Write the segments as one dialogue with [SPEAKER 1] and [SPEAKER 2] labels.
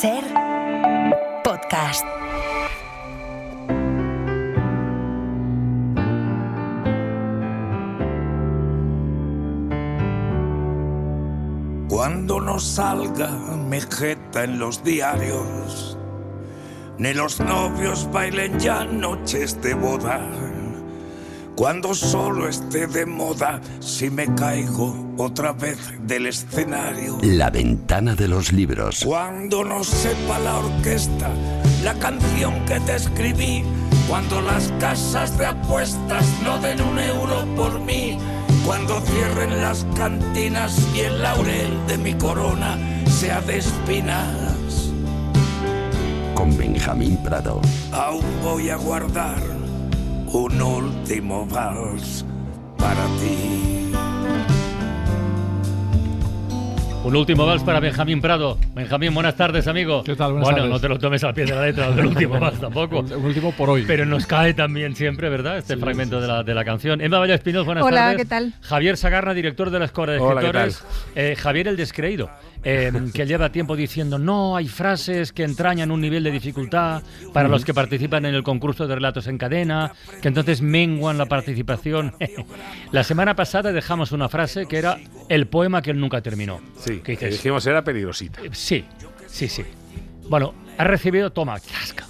[SPEAKER 1] SER Podcast.
[SPEAKER 2] Cuando no salga Mejeta en los diarios, ni los novios bailen ya noches de boda, cuando solo esté de moda si me caigo otra vez del escenario,
[SPEAKER 3] La ventana de los libros.
[SPEAKER 2] cuando no sepa la orquesta la canción que te escribí, cuando las casas de apuestas no den €1 por mí, cuando cierren las cantinas y el laurel de mi corona sea de espinas,
[SPEAKER 3] Con Benjamín Prado.
[SPEAKER 2] aún voy a guardar un último vals para ti.
[SPEAKER 4] Un último vals para Benjamín Prado. Benjamín, buenas tardes, amigo.
[SPEAKER 5] ¿Qué tal? Buenas
[SPEAKER 4] bueno,
[SPEAKER 5] tardes.
[SPEAKER 4] no te lo tomes al pie de la letra del último vals tampoco.
[SPEAKER 5] Un último por hoy.
[SPEAKER 4] Pero nos cae también siempre, ¿verdad? Este fragmento de la canción. Emma Valla Espinoz, buenas
[SPEAKER 6] Hola,
[SPEAKER 4] tardes.
[SPEAKER 6] ¿qué tal?
[SPEAKER 4] Javier Sagarna, director de la Escuela de
[SPEAKER 5] Hola, ¿qué
[SPEAKER 4] Escritores. Javier el Descreído, que lleva tiempo diciendo no, hay frases que entrañan un nivel de dificultad para los que participan en el concurso de relatos en cadena, que entonces menguan la participación. La semana pasada dejamos una frase que era el poema que él nunca terminó.
[SPEAKER 7] Sí,
[SPEAKER 4] ¿Qué
[SPEAKER 7] que
[SPEAKER 4] dices?
[SPEAKER 7] dijimos era peligrosita.
[SPEAKER 4] Sí. Bueno, ha recibido, toma, ¡zasca!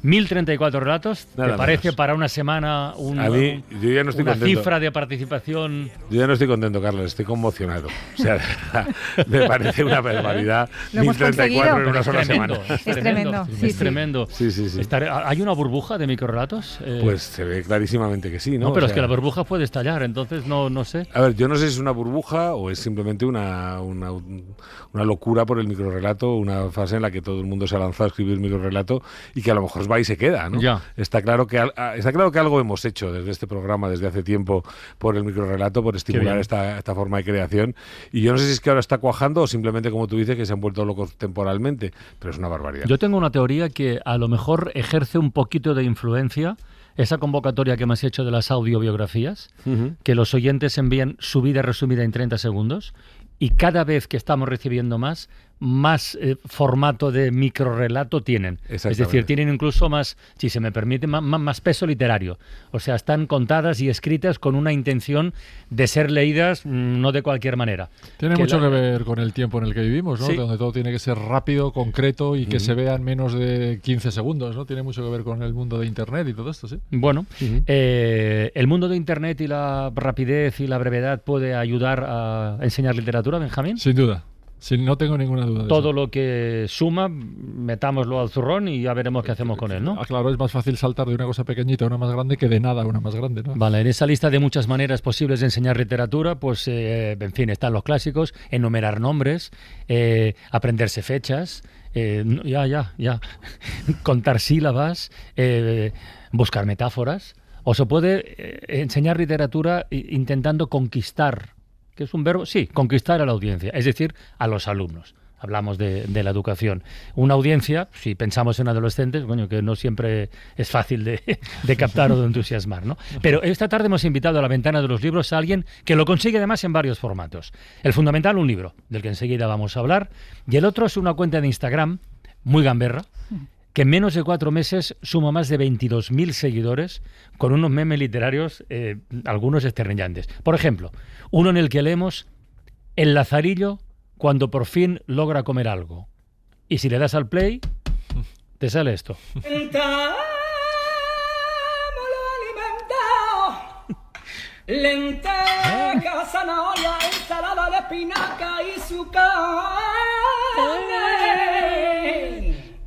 [SPEAKER 4] 1034 relatos.
[SPEAKER 7] Nada
[SPEAKER 4] ¿Te parece
[SPEAKER 7] menos.
[SPEAKER 4] para una semana
[SPEAKER 7] A mí, yo ya no estoy
[SPEAKER 4] una
[SPEAKER 7] contento.
[SPEAKER 4] cifra de participación?
[SPEAKER 7] Yo ya no estoy contento, Carlos, estoy conmocionado. O sea, de verdad, me parece una barbaridad.
[SPEAKER 6] Lo hemos
[SPEAKER 7] 1034 en
[SPEAKER 6] conseguido.
[SPEAKER 7] una sola
[SPEAKER 4] Es tremendo,
[SPEAKER 7] semana.
[SPEAKER 4] es
[SPEAKER 6] Es tremendo, sí,
[SPEAKER 4] es
[SPEAKER 6] sí.
[SPEAKER 4] tremendo.
[SPEAKER 7] Sí.
[SPEAKER 4] ¿Hay una burbuja de microrelatos?
[SPEAKER 7] Pues se ve clarísimamente que sí, ¿no?
[SPEAKER 4] No, pero
[SPEAKER 7] O
[SPEAKER 4] es
[SPEAKER 7] sea,
[SPEAKER 4] que la burbuja puede estallar, entonces no sé.
[SPEAKER 7] A ver, yo no sé si es una burbuja o es simplemente una locura por el microrrelato, una fase en la que todo el mundo se ha lanzado a escribir microrrelato y que a lo mejor va y se queda, ¿no?
[SPEAKER 4] Ya.
[SPEAKER 7] Está claro que algo hemos hecho desde este programa, desde hace tiempo, por el microrrelato, por estimular
[SPEAKER 4] bien.
[SPEAKER 7] esta forma de creación. Y yo no sé si es que ahora está cuajando o simplemente, como tú dices, que se han vuelto locos temporalmente, pero es una barbaridad.
[SPEAKER 4] Yo tengo una teoría que a lo mejor ejerce un poquito de influencia esa convocatoria que me has hecho de las audiobiografías,
[SPEAKER 7] Ujú.
[SPEAKER 4] que los oyentes envían su vida resumida en 30 segundos y cada vez que estamos recibiendo más formato de microrrelato tienen. Es
[SPEAKER 7] Exactamente.
[SPEAKER 4] decir, tienen incluso más, si se me permite, más peso literario. O sea, están contadas y escritas con una intención de ser leídas no de cualquier manera.
[SPEAKER 5] Tiene mucho que ver con el tiempo en el que vivimos, ¿no?
[SPEAKER 4] Sí.
[SPEAKER 5] Donde todo tiene que ser rápido, concreto y que se vea en menos de 15 segundos, ¿no? Tiene mucho que ver con el mundo de Internet y todo esto, ¿sí?
[SPEAKER 4] Bueno, el mundo de Internet y la rapidez y la brevedad puede ayudar a enseñar literatura, Benjamín.
[SPEAKER 5] Sin duda. Sí, no tengo ninguna duda de
[SPEAKER 4] Todo
[SPEAKER 5] eso.
[SPEAKER 4] lo que suma, metámoslo al zurrón y ya veremos qué hacemos con él, ¿no?
[SPEAKER 5] Ah, claro, es más fácil saltar de una cosa pequeñita a una más grande que de nada a una más grande, ¿no?
[SPEAKER 4] Vale, en esa lista de muchas maneras posibles de enseñar literatura, pues, en fin, están los clásicos, enumerar nombres, aprenderse fechas, ya, contar sílabas, buscar metáforas. O se puede enseñar literatura intentando conquistar, que es un verbo, sí, conquistar a la audiencia, es decir, a los alumnos. Hablamos de la educación. Una audiencia, si pensamos en adolescentes, coño, que no siempre es fácil de captar o de entusiasmar, ¿no? Pero esta tarde hemos invitado a la ventana de los libros a alguien que lo consigue además en varios formatos. El fundamental, un libro, del que enseguida vamos a hablar, y el otro es una cuenta de Instagram, muy gamberra, que en menos de 4 meses suma más de 22.000 seguidores con unos memes literarios, algunos esternillantes. Por ejemplo, uno en el que leemos El Lazarillo cuando por fin logra comer algo. Y si le das al play, te sale esto.
[SPEAKER 8] Lenteja, zanahoria, ensalada de espinaca y su carne.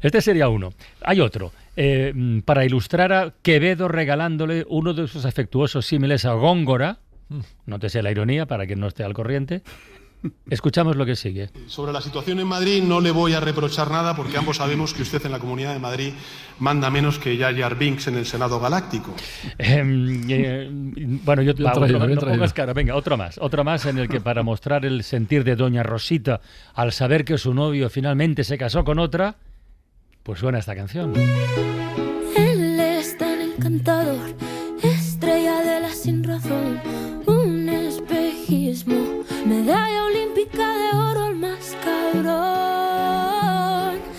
[SPEAKER 4] Este sería uno. Hay otro. Para ilustrar a Quevedo regalándole uno de sus afectuosos símiles a Góngora, nótese la ironía para quien no esté al corriente, escuchamos lo que sigue.
[SPEAKER 9] Sobre la situación en Madrid no le voy a reprochar nada porque ambos sabemos que usted en la Comunidad de Madrid manda menos que Jar Jar Binks en el Senado Galáctico.
[SPEAKER 4] Bueno, yo
[SPEAKER 5] Bien traído,
[SPEAKER 4] no
[SPEAKER 5] bien traído.
[SPEAKER 4] pongas cara. Venga, otro más en el que para mostrar el sentir de doña Rosita al saber que su novio finalmente se casó con otra, pues suena esta canción.
[SPEAKER 10] Él es tan encantador, estrella de la sin razón, un espejismo, medalla olímpica de oro al más cabrón.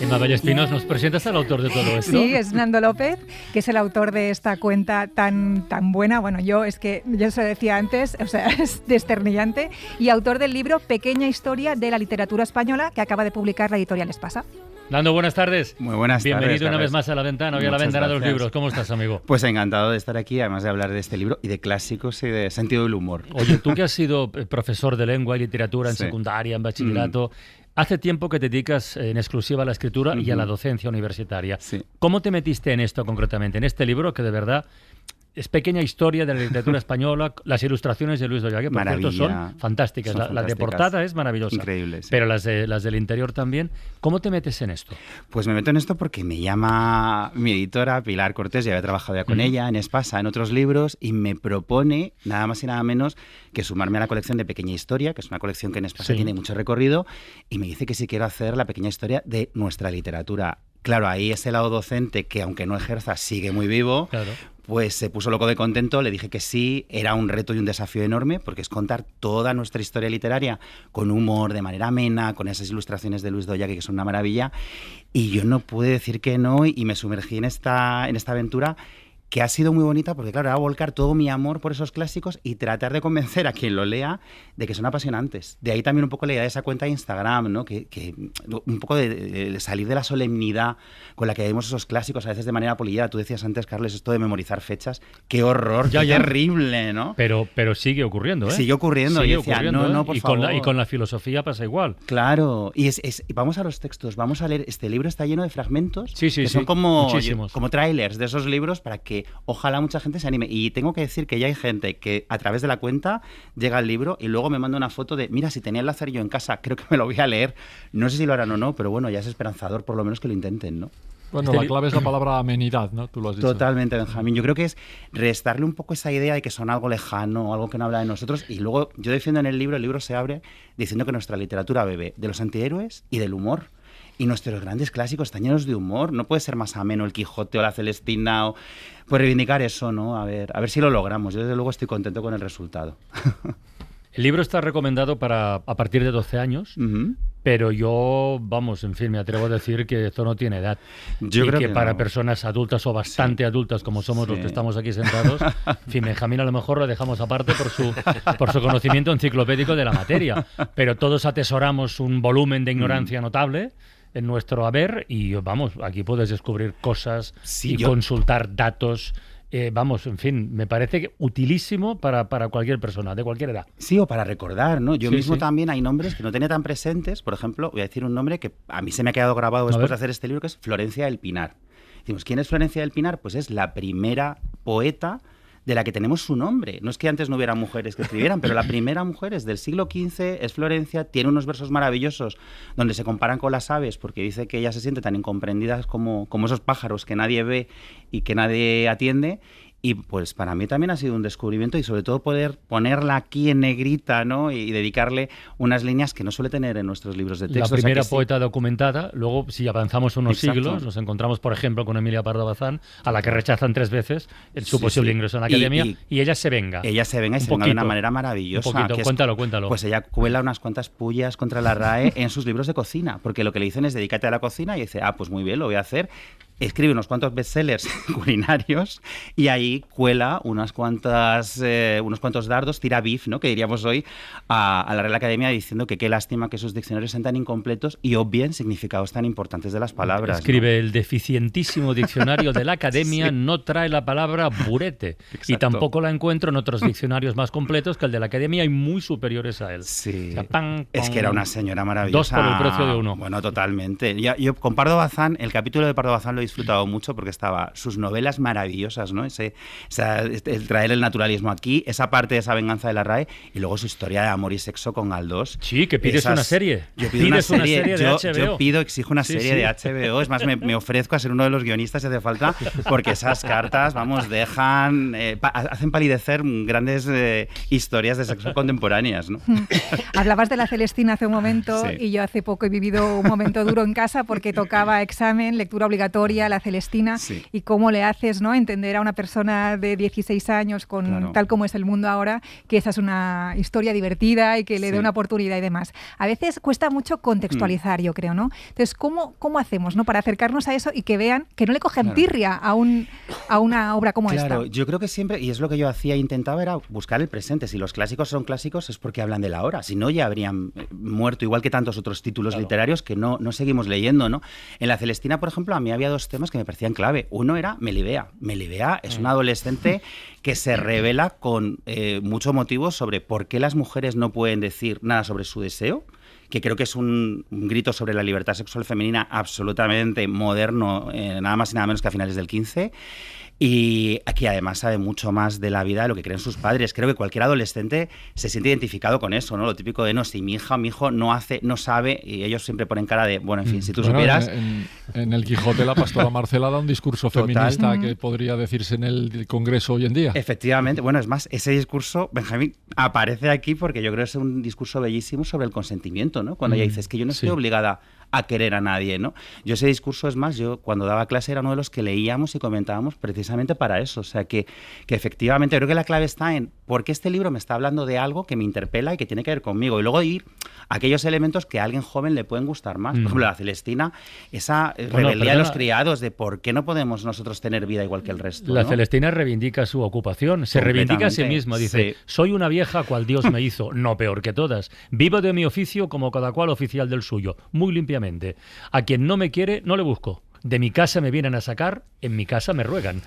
[SPEAKER 4] Mabel Espinos, ¿nos presentas al autor de todo esto?
[SPEAKER 6] Sí, es Nando López, que es el autor de esta cuenta tan buena. Bueno, yo se lo decía antes, o sea, es desternillante. Y autor del libro Pequeña Historia de la Literatura Española, que acaba de publicar la editorial Espasa.
[SPEAKER 4] Nando, buenas tardes.
[SPEAKER 11] Muy buenas tardes.
[SPEAKER 4] Bienvenido una vez más a La Ventana, hoy a La Ventana de los Libros. ¿Cómo estás, amigo?
[SPEAKER 11] Pues encantado de estar aquí, además de hablar de este libro y de clásicos y de sentido del humor.
[SPEAKER 4] Oye, tú que has sido profesor de lengua y literatura en secundaria, en bachillerato, hace tiempo que te dedicas en exclusiva a la escritura y a la docencia universitaria.
[SPEAKER 11] Sí.
[SPEAKER 4] ¿Cómo te metiste en esto concretamente, en este libro que de verdad es Pequeña Historia de la Literatura Española? Las ilustraciones de Luis Doya, que por cierto son fantásticas. La de portada es maravillosa.
[SPEAKER 11] Increíble, sí.
[SPEAKER 4] Pero las del interior también. ¿Cómo te metes en esto?
[SPEAKER 11] Pues me meto en esto porque me llama mi editora, Pilar Cortés, ya había trabajado ya con ella en Espasa, en otros libros, y me propone nada más y nada menos que sumarme a la colección de Pequeña Historia, que es una colección que en Espasa tiene mucho recorrido, y me dice que si quiero hacer la pequeña historia de nuestra literatura. Claro, ahí ese lado docente que, aunque no ejerza, sigue muy vivo.
[SPEAKER 4] Claro.
[SPEAKER 11] Pues se puso loco de contento, le dije que sí, era un reto y un desafío enorme, porque es contar toda nuestra historia literaria con humor, de manera amena, con esas ilustraciones de Luis Doya, que son una maravilla, y yo no pude decir que no, y me sumergí en esta aventura, que ha sido muy bonita, porque claro, era volcar todo mi amor por esos clásicos y tratar de convencer a quien lo lea de que son apasionantes. De ahí también un poco la idea de esa cuenta de Instagram, ¿no? Que un poco de salir de la solemnidad con la que vemos esos clásicos, a veces de manera polillada. Tú decías antes, Carles, esto de memorizar fechas, qué horror, qué terrible, ¿no?
[SPEAKER 4] Pero sigue ocurriendo, ¿eh?
[SPEAKER 11] Sigue ocurriendo.
[SPEAKER 4] Sigue
[SPEAKER 11] y decía,
[SPEAKER 4] ocurriendo,
[SPEAKER 11] no, por favor.
[SPEAKER 4] Y con la filosofía pasa igual.
[SPEAKER 11] Claro, y vamos a los textos, vamos a leer, este libro está lleno de fragmentos que son como trailers de esos libros para que ojalá mucha gente se anime. Y tengo que decir que ya hay gente que a través de la cuenta llega al libro y luego me manda una foto de, mira, si tenía el Lazarillo en casa, creo que me lo voy a leer. No sé si lo harán o no, pero bueno, ya es esperanzador por lo menos que lo intenten, ¿no?
[SPEAKER 5] Bueno, la clave es la palabra amenidad, ¿no? Tú lo has dicho.
[SPEAKER 11] Totalmente, Benjamín. Yo creo que es restarle un poco esa idea de que son algo lejano, algo que no habla de nosotros. Y luego yo defiendo en el libro se abre diciendo que nuestra literatura bebe de los antihéroes y del humor. Y nuestros grandes clásicos están llenos de humor. No puede ser más ameno el Quijote o la Celestina. Pues reivindicar eso, ¿no? A ver si lo logramos. Yo desde luego estoy contento con el resultado.
[SPEAKER 4] El libro está recomendado a partir de 12 años, pero yo, en fin, me atrevo a decir que esto no tiene edad.
[SPEAKER 11] Yo creo
[SPEAKER 4] que para
[SPEAKER 11] no.
[SPEAKER 4] personas adultas o bastante adultas como somos los que estamos aquí sentados, en fin, Benjamín a lo mejor lo dejamos aparte por su conocimiento enciclopédico de la materia, pero todos atesoramos un volumen de ignorancia notable en nuestro haber y aquí puedes descubrir cosas consultar datos. En fin, me parece utilísimo para cualquier persona, de cualquier edad.
[SPEAKER 11] Sí, o para recordar, ¿no? Yo mismo también hay nombres que no tenía tan presentes. Por ejemplo, voy a decir un nombre que a mí se me ha quedado grabado después de hacer este libro, que es Florencia del Pinar. Decimos, ¿quién es Florencia del Pinar? Pues es la primera poeta de la que tenemos su nombre. No es que antes no hubiera mujeres que escribieran, pero la primera mujer es del siglo XV, es Florencia, tiene unos versos maravillosos donde se comparan con las aves, porque dice que ella se siente tan incomprendidas como esos pájaros que nadie ve y que nadie atiende. Y pues para mí también ha sido un descubrimiento y sobre todo poder ponerla aquí en negrita, ¿no? Y dedicarle unas líneas que no suele tener en nuestros libros de texto.
[SPEAKER 4] La primera poeta documentada. Luego, si avanzamos unos siglos, nos encontramos, por ejemplo, con Emilia Pardo Bazán, a la que rechazan 3 veces su posible ingreso en la academia, y ella se venga.
[SPEAKER 11] Ella se venga y se venga de una manera maravillosa.
[SPEAKER 4] Un poquito, cuéntalo.
[SPEAKER 11] Pues ella cuela unas cuantas pullas contra la RAE en sus libros de cocina, porque lo que le dicen es dedícate a la cocina y dice, pues muy bien, lo voy a hacer. Escribe unos cuantos bestsellers culinarios y ahí cuela unos cuantos dardos, tira beef, ¿no? Que diríamos hoy, a la Real Academia diciendo que qué lástima que sus diccionarios sean tan incompletos y obvien significados tan importantes de las palabras.
[SPEAKER 4] Escribe, ¿no? El deficientísimo diccionario de la Academia no trae la palabra burete. Exacto. Y tampoco la encuentro en otros diccionarios más completos que el de la Academia y muy superiores a él.
[SPEAKER 11] Sí.
[SPEAKER 4] O sea,
[SPEAKER 11] es que era una señora maravillosa.
[SPEAKER 4] 2 por el precio de 1.
[SPEAKER 11] Bueno, totalmente. Yo con Pardo Bazán, el capítulo de Pardo Bazán lo he disfrutado mucho porque estaba sus novelas maravillosas, ¿no? El traer el naturalismo aquí, esa parte de esa venganza de la RAE y luego su historia de amor y sexo con Galdós.
[SPEAKER 4] Sí, que pides una serie.
[SPEAKER 11] Yo pido una serie
[SPEAKER 4] de HBO.
[SPEAKER 11] Yo exijo una serie de HBO. Es más, me ofrezco a ser uno de los guionistas si hace falta, porque esas cartas, hacen palidecer grandes historias de sexo contemporáneas, ¿no?
[SPEAKER 6] Hablabas de la Celestina hace un momento y yo hace poco he vivido un momento duro en casa porque tocaba examen, lectura obligatoria historia, La Celestina, y cómo le haces, ¿no?, entender a una persona de 16 años con tal como es el mundo ahora, que esa es una historia divertida y que le dé una oportunidad y demás. A veces cuesta mucho contextualizar, yo creo, ¿no? Entonces, ¿cómo hacemos, ¿no?, para acercarnos a eso y que vean, que no le cogen tirria a una obra como esta?
[SPEAKER 11] Claro, yo creo que siempre, y es lo que yo hacía, intentaba, era buscar el presente. Si los clásicos son clásicos es porque hablan de la hora, si no ya habrían muerto, igual que tantos otros títulos literarios que no seguimos leyendo, ¿no? En La Celestina, por ejemplo, a mí había 2 temas que me parecían clave. Uno era Melibea. Melibea es una adolescente que se revela con mucho motivo sobre por qué las mujeres no pueden decir nada sobre su deseo, que creo que es un grito sobre la libertad sexual femenina absolutamente moderno, nada más y nada menos que a finales del 15. Y aquí además sabe mucho más de la vida de lo que creen sus padres. Creo que cualquier adolescente se siente identificado con eso, ¿no? Lo típico de, no, si mi hija o mi hijo no hace, no sabe, y ellos siempre ponen cara de, bueno, en fin, si tú supieras...
[SPEAKER 5] En el Quijote la pastora Marcela da un discurso feminista que podría decirse en el Congreso hoy en día.
[SPEAKER 11] Efectivamente. Bueno, es más, ese discurso, Benjamín, aparece aquí porque yo creo que es un discurso bellísimo sobre el consentimiento, ¿no? Cuando ella dice, es que yo no estoy obligada a querer a nadie, ¿no? Yo ese discurso, es más, yo cuando daba clase era uno de los que leíamos y comentábamos precisamente para eso. O sea, que efectivamente creo que la clave está en por qué este libro me está hablando de algo que me interpela y que tiene que ver conmigo. Y luego ir a aquellos elementos que a alguien joven le pueden gustar más. Por ejemplo, La Celestina, esa rebeldía de los criados, de por qué no podemos nosotros tener vida igual que el resto.
[SPEAKER 4] La
[SPEAKER 11] ¿no?
[SPEAKER 4] Celestina reivindica su ocupación, se reivindica a sí misma. Dice, soy una vieja cual Dios me hizo, no peor que todas. Vivo de mi oficio como cada cual oficial del suyo, muy limpiamente. A quien no me quiere, no le busco. De mi casa me vienen a sacar, en mi casa me ruegan.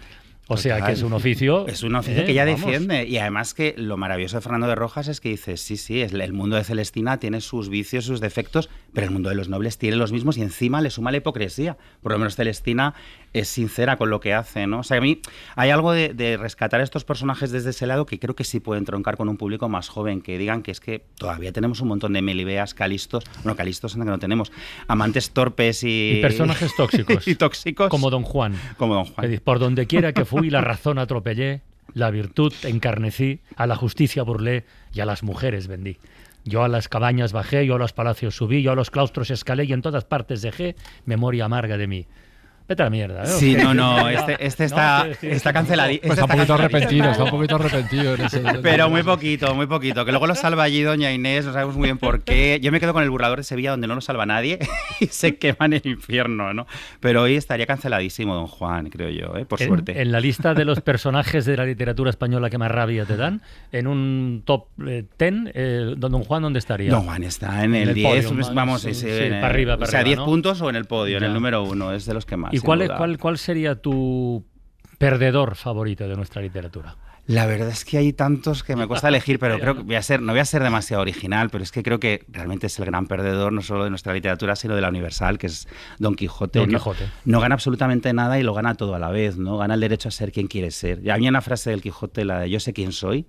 [SPEAKER 4] O sea, que es un oficio...
[SPEAKER 11] Es un oficio que ya defiende. Y además que lo maravilloso de Fernando de Rojas es que dice, sí, el mundo de Celestina tiene sus vicios, sus defectos, pero el mundo de los nobles tiene los mismos y encima le suma la hipocresía. Por lo menos Celestina es sincera con lo que hace, ¿no? O sea, a mí hay algo de rescatar a estos personajes desde ese lado que creo que sí pueden troncar con un público más joven, que digan que es que todavía tenemos un montón de Melibeas, Calistos, bueno, Calistos en el que no tenemos, amantes torpes y
[SPEAKER 4] personajes tóxicos.
[SPEAKER 11] Y tóxicos.
[SPEAKER 4] Como Don Juan.
[SPEAKER 11] Como Don Juan.
[SPEAKER 4] Por donde quiera que fui, la razón atropellé, la virtud encarnecí, a la justicia burlé y a las mujeres vendí. Yo a las cabañas bajé, yo a los palacios subí, yo a los claustros escalé y en todas partes dejé memoria amarga de mí. Vete a la mierda, ¿eh?
[SPEAKER 11] Sí, este está canceladito.
[SPEAKER 5] Pues está un poquito arrepentido.
[SPEAKER 11] Pero muy poquito. Que luego lo salva allí doña Inés, no sabemos muy bien por qué. Yo me quedo con el Burlador de Sevilla, donde no lo salva nadie y se quema en el infierno, ¿no? Pero hoy estaría canceladísimo Don Juan, creo yo, por suerte.
[SPEAKER 4] En la lista de los personajes de la literatura española que más rabia te dan, en un top 10, Don Juan, ¿dónde estaría?
[SPEAKER 11] Don Juan está en el 10,
[SPEAKER 4] podio,
[SPEAKER 11] vamos,
[SPEAKER 4] para arriba.
[SPEAKER 11] O sea, 10
[SPEAKER 4] ¿no?
[SPEAKER 11] puntos o en el podio, en el número 1, es de los que más.
[SPEAKER 4] ¿Y cuál sería tu perdedor favorito de nuestra literatura?
[SPEAKER 11] La verdad es que hay tantos que me cuesta elegir, pero creo que no voy a ser demasiado original, pero es que creo que realmente es el gran perdedor, no solo de nuestra literatura, sino de la universal, que es Don Quijote. No gana absolutamente nada y lo gana todo a la vez, ¿no? Gana el derecho a ser quien quiere ser. Y a mí una frase del Quijote, la de yo sé quién soy,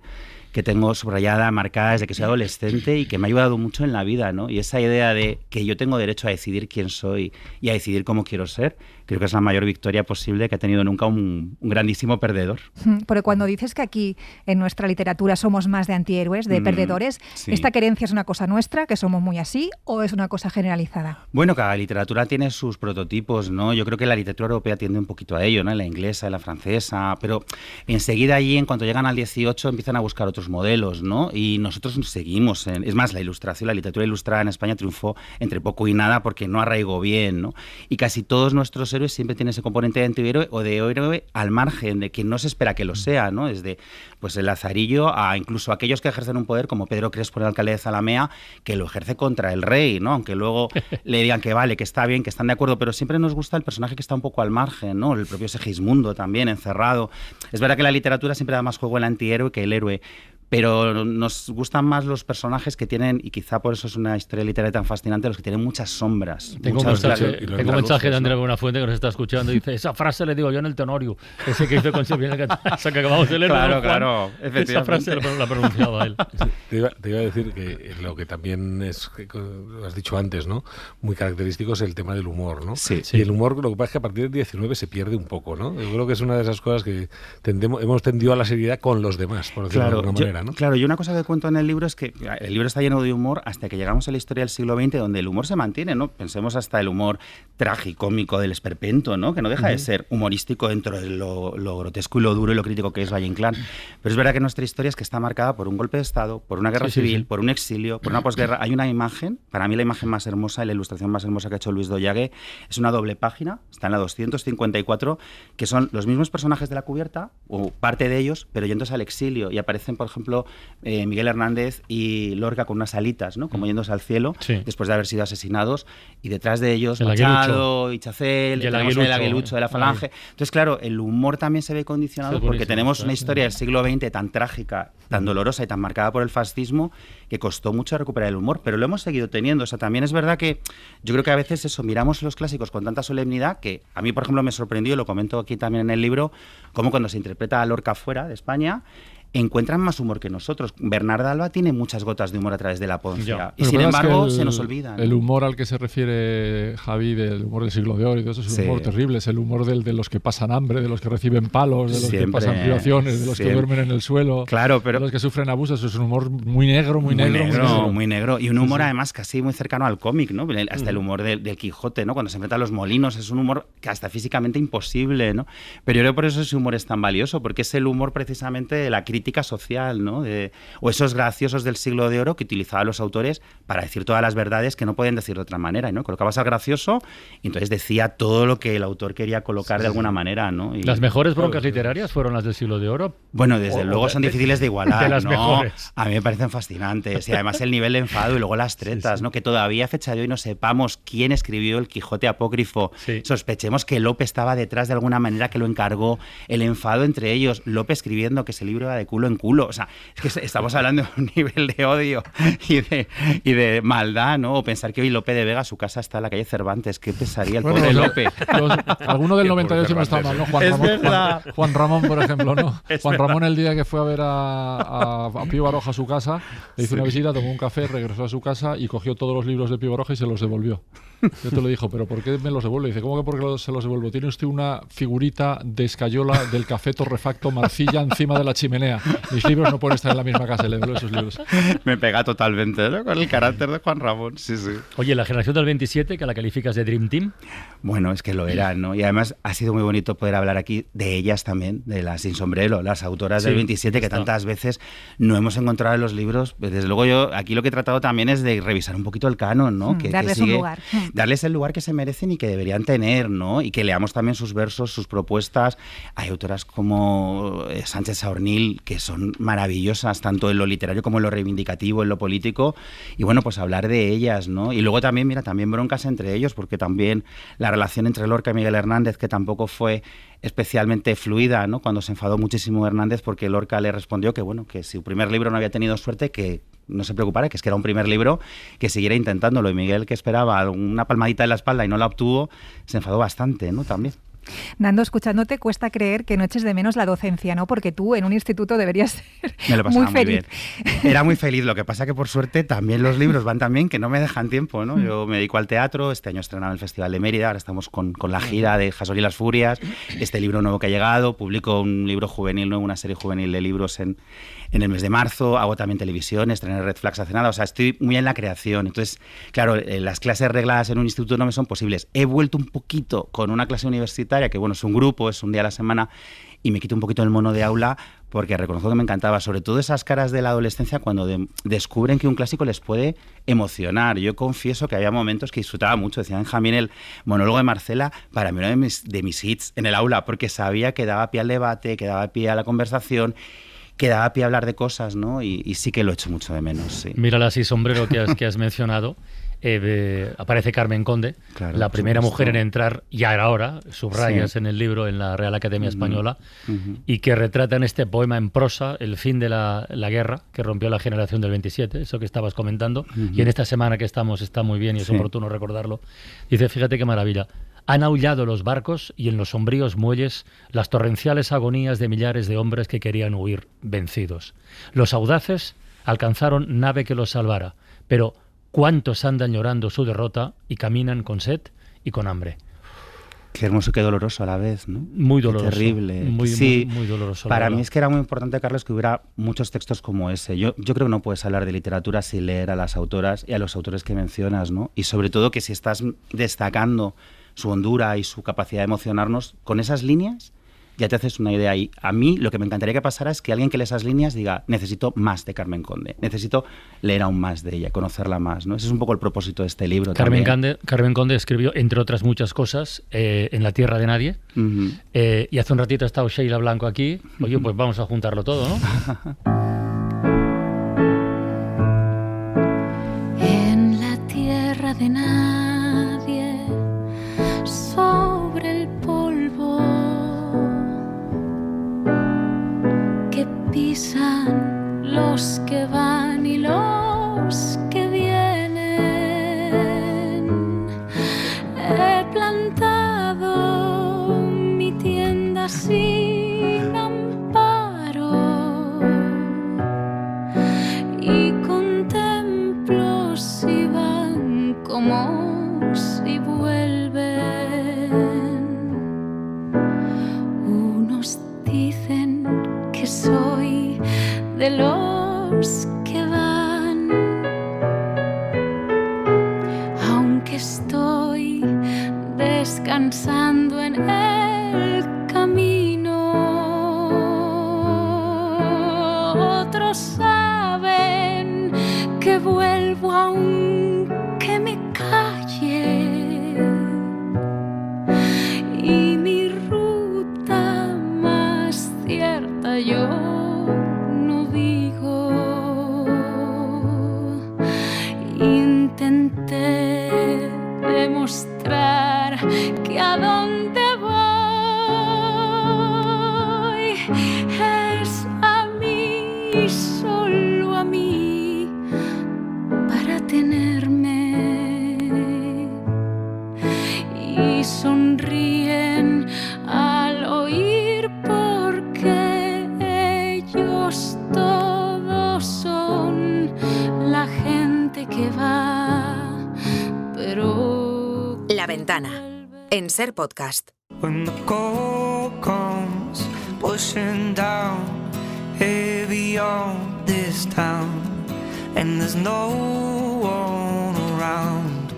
[SPEAKER 11] que tengo subrayada, marcada desde que soy adolescente y que me ha ayudado mucho en la vida, ¿no? Y esa idea de que yo tengo derecho a decidir quién soy y a decidir cómo quiero ser, creo que es la mayor victoria posible que ha tenido nunca un grandísimo perdedor.
[SPEAKER 6] Pero cuando dices que aquí en nuestra literatura somos más de antihéroes, de perdedores, ¿esta creencia es una cosa nuestra, que somos muy así, o es una cosa generalizada?
[SPEAKER 11] Bueno, cada literatura tiene sus prototipos, ¿no? Yo creo que la literatura europea tiende un poquito a ello, ¿no? La inglesa, la francesa, pero enseguida allí, en cuanto llegan al 18, empiezan a buscar otros modelos, ¿no? Y nosotros seguimos. Es más, la ilustración, la literatura ilustrada en España triunfó entre poco y nada porque no arraigó bien, ¿no? Y casi todos nuestros héroes siempre tienen ese componente de antihéroe o de héroe al margen, de que no se espera que lo sea, ¿no? Desde pues el Lazarillo a incluso aquellos que ejercen un poder, como Pedro Crespo, el alcalde de Zalamea, que lo ejerce contra el rey, ¿no? Aunque luego le digan que vale, que está bien, que están de acuerdo, pero siempre nos gusta el personaje que está un poco al margen, ¿no? El propio Segismundo también, encerrado. Es verdad que la literatura siempre da más juego al antihéroe que el héroe, pero nos gustan más los personajes que tienen, y quizá por eso es una historia literaria tan fascinante, los que tienen muchas sombras.
[SPEAKER 4] Tengo un mensaje de Andrés Buenafuente que nos está escuchando y dice, esa frase le digo yo en el Tenorio, ese que hizo con Silvia que acabamos de leer.
[SPEAKER 11] Claro, efectivamente.
[SPEAKER 4] Esa frase la pronunciaba él.
[SPEAKER 7] Te iba a decir que lo que también es, lo has dicho antes, ¿no? Muy característico es el tema del humor, ¿no?
[SPEAKER 11] Sí.
[SPEAKER 7] Y el humor, lo que pasa es que a partir del 19 se pierde un poco, ¿no? Yo creo que es una de esas cosas que hemos tendido a la seriedad con los demás, por decirlo de alguna manera. novela, ¿no?
[SPEAKER 11] Claro, y una cosa que cuento en el libro es que el libro está lleno de humor hasta que llegamos a la historia del siglo XX, donde el humor se mantiene, ¿no? Pensemos hasta el humor tragicómico del esperpento, ¿no? Que no deja de ser humorístico dentro de lo grotesco y lo duro y lo crítico que es Valle Inclán. Pero es verdad que nuestra historia es que está marcada por un golpe de Estado, por una guerra civil, por un exilio, por una posguerra. Hay una imagen, para mí la imagen más hermosa y la ilustración más hermosa que ha hecho Luis Doyague, es una doble página, está en la 254, que son los mismos personajes de la cubierta, o parte de ellos, pero yéndose al exilio. Y aparecen, por ejemplo, Miguel Hernández y Lorca con unas alitas, ¿no? Como yéndose al cielo, después de haber sido asesinados. Y detrás de ellos, Machado, Ichazel, el aguilucho de la Falange. Entonces, claro, el humor también se ve condicionado porque tenemos una historia del siglo XX tan trágica, tan dolorosa y tan marcada por el fascismo, que costó mucho recuperar el humor, pero lo hemos seguido teniendo. O sea, también es verdad que yo creo que a veces eso, miramos los clásicos con tanta solemnidad que a mí, por ejemplo, me sorprendió, lo comento aquí también en el libro, como cuando se interpreta a Lorca fuera de España, encuentran más humor que nosotros. Bernarda Alba tiene muchas gotas de humor a través de la poncia. Y sin embargo, se nos olvida, ¿no?
[SPEAKER 5] El humor al que se refiere Javi, del humor del siglo de oro y todo eso, es un humor terrible. Es el humor de los que pasan hambre, de los que reciben palos, de los que pasan privaciones, de los que duermen en el suelo, de los que sufren abusos. Es un humor muy negro, muy negro.
[SPEAKER 11] Y un humor además casi muy cercano al cómic, ¿no? Hasta el humor del Quijote, ¿no? Cuando se enfrenta a los molinos, es un humor que hasta físicamente imposible, ¿no? Pero yo creo que por eso ese humor es tan valioso, porque es el humor precisamente de la crítica social, ¿no? O esos graciosos del siglo de oro que utilizaban los autores para decir todas las verdades que no podían decir de otra manera, ¿no? Colocabas al gracioso y entonces decía todo lo que el autor quería colocar de alguna manera, ¿no? Y,
[SPEAKER 4] ¿las mejores broncas literarias fueron las del siglo de oro?
[SPEAKER 11] Bueno, desde luego son difíciles de igualar,
[SPEAKER 4] de las
[SPEAKER 11] ¿no?
[SPEAKER 4] mejores.
[SPEAKER 11] A mí me parecen fascinantes. Y además el nivel de enfado y luego las tretas, ¿no? Que todavía a fecha de hoy no sepamos quién escribió el Quijote apócrifo. Sospechemos que Lope estaba detrás de alguna manera, que lo encargó. El enfado entre ellos, Lope escribiendo que ese libro era de culo en culo. O sea, es que estamos hablando de un nivel de odio y de maldad, ¿no? O pensar que hoy Lope de Vega, su casa está en la calle Cervantes. ¿Qué pensaría el pobre Lope?
[SPEAKER 5] Alguno del 98 no está mal, ¿no? Juan Ramón, por ejemplo, ¿no? Juan Ramón, el día que fue a ver a Pío Baroja a su casa, le hizo una visita, tomó un café, regresó a su casa y cogió todos los libros de Pío Baroja y se los devolvió. Yo te lo dijo, ¿pero por qué me los devuelve? Dice, ¿cómo que por qué se los devuelvo? Tiene usted una figurita de escayola del café torrefacto Marcilla encima de la chimenea. Mis libros no pueden estar en la misma casa, le devuelvo esos libros.
[SPEAKER 11] Me pega totalmente, ¿no? Con el carácter de Juan Ramón, sí.
[SPEAKER 4] Oye, la generación del 27, que la calificas de Dream Team.
[SPEAKER 11] Bueno, es que lo era, ¿no? Y además ha sido muy bonito poder hablar aquí de ellas también, de las Sin Sombrero, las autoras del 27, que tantas veces no hemos encontrado en los libros. Desde luego yo aquí lo que he tratado también es de revisar un poquito el canon, ¿no?
[SPEAKER 6] Darles un lugar.
[SPEAKER 11] Darles el lugar que se merecen y que deberían tener, ¿no? Y que leamos también sus versos, sus propuestas. Hay autoras como Sánchez Saornil, que son maravillosas, tanto en lo literario como en lo reivindicativo, en lo político. Y bueno, pues hablar de ellas, ¿no? Y luego también, mira, también broncas entre ellos, porque también la relación entre Lorca y Miguel Hernández, que tampoco fue especialmente fluida, ¿no? Cuando se enfadó muchísimo Hernández porque Lorca le respondió que, bueno, que si su primer libro no había tenido suerte, que no se preocupara, que es que era un primer libro, que siguiera intentándolo. Y Miguel, que esperaba una palmadita en la espalda y no la obtuvo, se enfadó bastante, ¿no? También.
[SPEAKER 6] Nando, escuchándote cuesta creer que no eches de menos la docencia, ¿no? Porque tú en un instituto deberías ser
[SPEAKER 11] Me lo pasaba
[SPEAKER 6] muy feliz.
[SPEAKER 11] Muy bien. Era muy feliz, lo que pasa que por suerte también los libros van también que no me dejan tiempo, ¿no? Yo me dedico al teatro, este año estrenaba el Festival de Mérida, ahora estamos con la gira de Jasón y las Furias, este libro nuevo que ha llegado, publico un libro juvenil nuevo, una serie juvenil de libros en el mes de marzo, hago también televisión, estrené Red Flags hace nada, o sea, estoy muy en la creación. Entonces, claro, las clases regladas en un instituto no me son posibles. He vuelto un poquito con una clase universitaria, que bueno, es un grupo, es un día a la semana, y me quito un poquito el mono de aula, porque reconozco que me encantaba, sobre todo esas caras de la adolescencia cuando descubren que un clásico les puede emocionar. Yo confieso que había momentos que disfrutaba mucho. Decía Benjamín, el monólogo de Marcela, para mí uno de mis hits en el aula, porque sabía que daba pie al debate, que daba pie a la conversación, que daba pie a hablar de cosas, ¿no? Y sí que lo echo mucho de menos, sí.
[SPEAKER 4] Mira la Sin Sombrero que has mencionado. Aparece Carmen Conde, claro, la primera mujer en entrar, ya era hora, subrayas en el libro, en la Real Academia Española, y que retrata en este poema en prosa el fin de la guerra que rompió la generación del 27, eso que estabas comentando, y en esta semana que estamos está muy bien y es oportuno recordarlo. Dice, fíjate qué maravilla. Han aullado los barcos y en los sombríos muelles las torrenciales agonías de millares de hombres que querían huir vencidos. Los audaces alcanzaron nave que los salvara, pero ¿cuántos andan llorando su derrota y caminan con sed y con hambre?
[SPEAKER 11] Qué hermoso y qué doloroso a la vez, ¿no?
[SPEAKER 4] Muy doloroso.
[SPEAKER 11] Qué terrible.
[SPEAKER 4] Muy doloroso.
[SPEAKER 11] Para mí es que era muy importante, Carlos, que hubiera muchos textos como ese. Yo creo que no puedes hablar de literatura sin leer a las autoras y a los autores que mencionas, ¿no? Y sobre todo que si estás destacando su hondura y su capacidad de emocionarnos con esas líneas, ya te haces una idea. Y a mí lo que me encantaría que pasara es que alguien que lee esas líneas diga, necesito más de Carmen Conde, necesito leer aún más de ella, conocerla más, ¿no? Ese es un poco el propósito de este libro.
[SPEAKER 4] Carmen Conde escribió, entre otras muchas cosas, En la tierra de nadie. Y hace un ratito ha estado Sheila Blanco aquí. Oye, pues vamos a juntarlo todo, ¿no?
[SPEAKER 10] En la tierra de nadie, sobre el polvo que pisan los que van y los que vienen, he plantado mi tienda sin amparo y contemplo si van como si vuelven. Unos dicen que soy de los que van, aunque estoy descansando en el camino. Otros saben que vuelvo aunque me calle, y mi ruta más cierta yo no digo. Intenté demostrar que a donde voy es a mí, solo a mí, para tenerme, y sonríen al oír porque ellos todos son la gente que va, pero...
[SPEAKER 1] La Ventana, en Ser Podcast.
[SPEAKER 2] When the cold comes pushing down heavy on this town, and there's no one around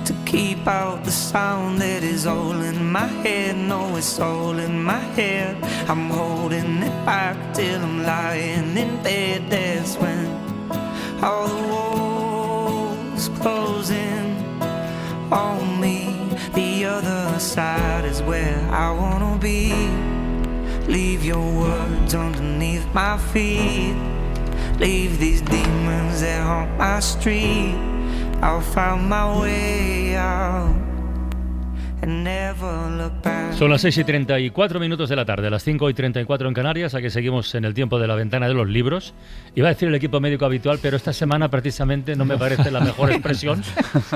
[SPEAKER 2] to keep out the sound that is all in my head. No, it's all in my head. I'm holding it back till I'm lying in bed. That's when all the walls close in on me. The other side is where I wanna be. Leave your words underneath my feet. Leave these demons that haunt my street. I'll find my way out and never look back.
[SPEAKER 4] Son las 6:34 de la tarde, las 5:34 en Canarias. Aquí seguimos en el tiempo de la ventana de los libros. Iba a decir el equipo médico habitual, pero esta semana precisamente no me parece la mejor expresión.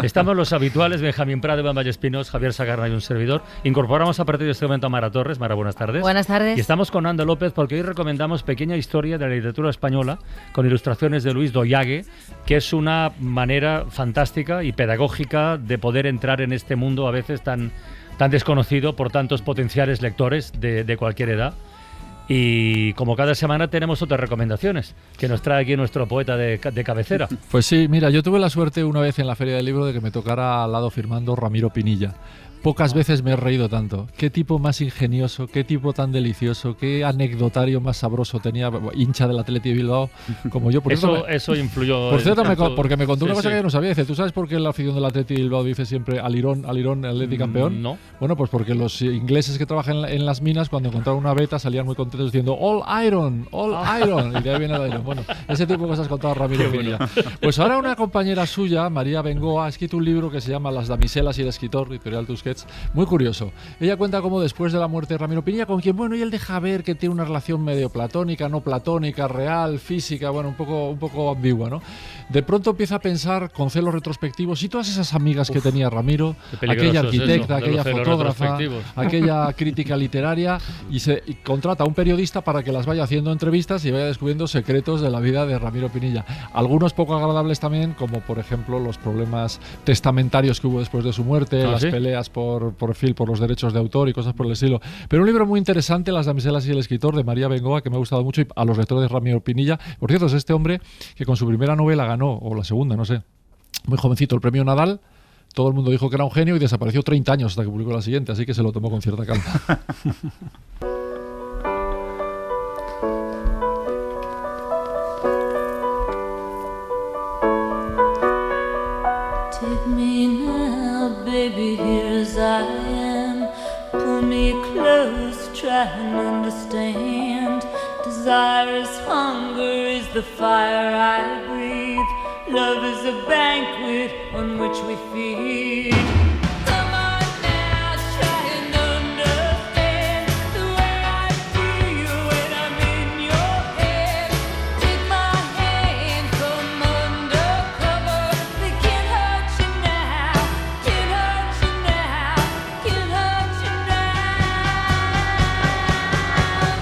[SPEAKER 4] Estamos los habituales: Benjamín Prado, Iván Vallespinós, Javier Sagarna y un servidor. Incorporamos a partir de este momento a Mara Torres. Mara, buenas tardes.
[SPEAKER 12] Buenas tardes.
[SPEAKER 4] Y estamos con Ando López porque hoy recomendamos Pequeña historia de la literatura española con ilustraciones de Luis Doyague, que es una manera fantástica y pedagógica de poder entrar en este mundo a veces tan desconocido por tantos potenciales lectores de cualquier edad. Y como cada semana tenemos otras recomendaciones que nos trae aquí nuestro poeta de cabecera.
[SPEAKER 5] Pues sí, mira, yo tuve la suerte una vez en la Feria del Libro de que me tocara al lado firmando Ramiro Pinilla. Pocas veces me he reído tanto. Qué tipo más ingenioso, qué tipo tan delicioso, qué anecdotario más sabroso tenía, hincha del Athletic de Bilbao como yo.
[SPEAKER 4] Eso influyó.
[SPEAKER 5] Por cierto, porque me contó una cosa que yo no sabía. Dice, ¿tú sabes por qué la afición del Athletic de Bilbao dice siempre alirón, Athletic campeón?
[SPEAKER 4] No.
[SPEAKER 5] Bueno, pues porque los ingleses que trabajan en las minas, cuando encontraban una beta, salían muy contentos diciendo all iron. Y de ahí viene el iron. Bueno, ese tipo de cosas contaba Ramiro Pinilla. Pues ahora una compañera suya, María Bengoa, ha escrito un libro que se llama Las damiselas y el escritor, editorial Tusquets. Muy curioso. Ella cuenta cómo después de la muerte de Ramiro Pinilla, con quien, bueno, y él deja ver que tiene una relación medio platónica, no platónica, real, física, bueno, un poco ambigua, ¿no? De pronto empieza a pensar con celos retrospectivos y todas esas amigas que tenía Ramiro, aquella arquitecta, aquella fotógrafa, aquella crítica literaria, y contrata a un periodista para que las vaya haciendo entrevistas y vaya descubriendo secretos de la vida de Ramiro Pinilla. Algunos poco agradables también, como por ejemplo los problemas testamentarios que hubo después de su muerte, las peleas por por los derechos de autor y cosas por el estilo. Pero un libro muy interesante, Las damiselas y el escritor, de María Bengoa, que me ha gustado mucho, y a los lectores de Ramiro Pinilla. Por cierto, es este hombre que con su primera novela ganó, o la segunda, no sé, muy jovencito, el premio Nadal. Todo el mundo dijo que era un genio y desapareció 30 años hasta que publicó la siguiente, así que se lo tomó con cierta calma.
[SPEAKER 10] Take me now, baby, here as I am. Pull me close, try and understand. Desire is hunger, is the fire I breathe. Love is a banquet on which we feed. Come on now, try and understand the way I feel when I'm in your head. Take my hand from under cover. They can't hurt you now, can't hurt you now, can't hurt you now.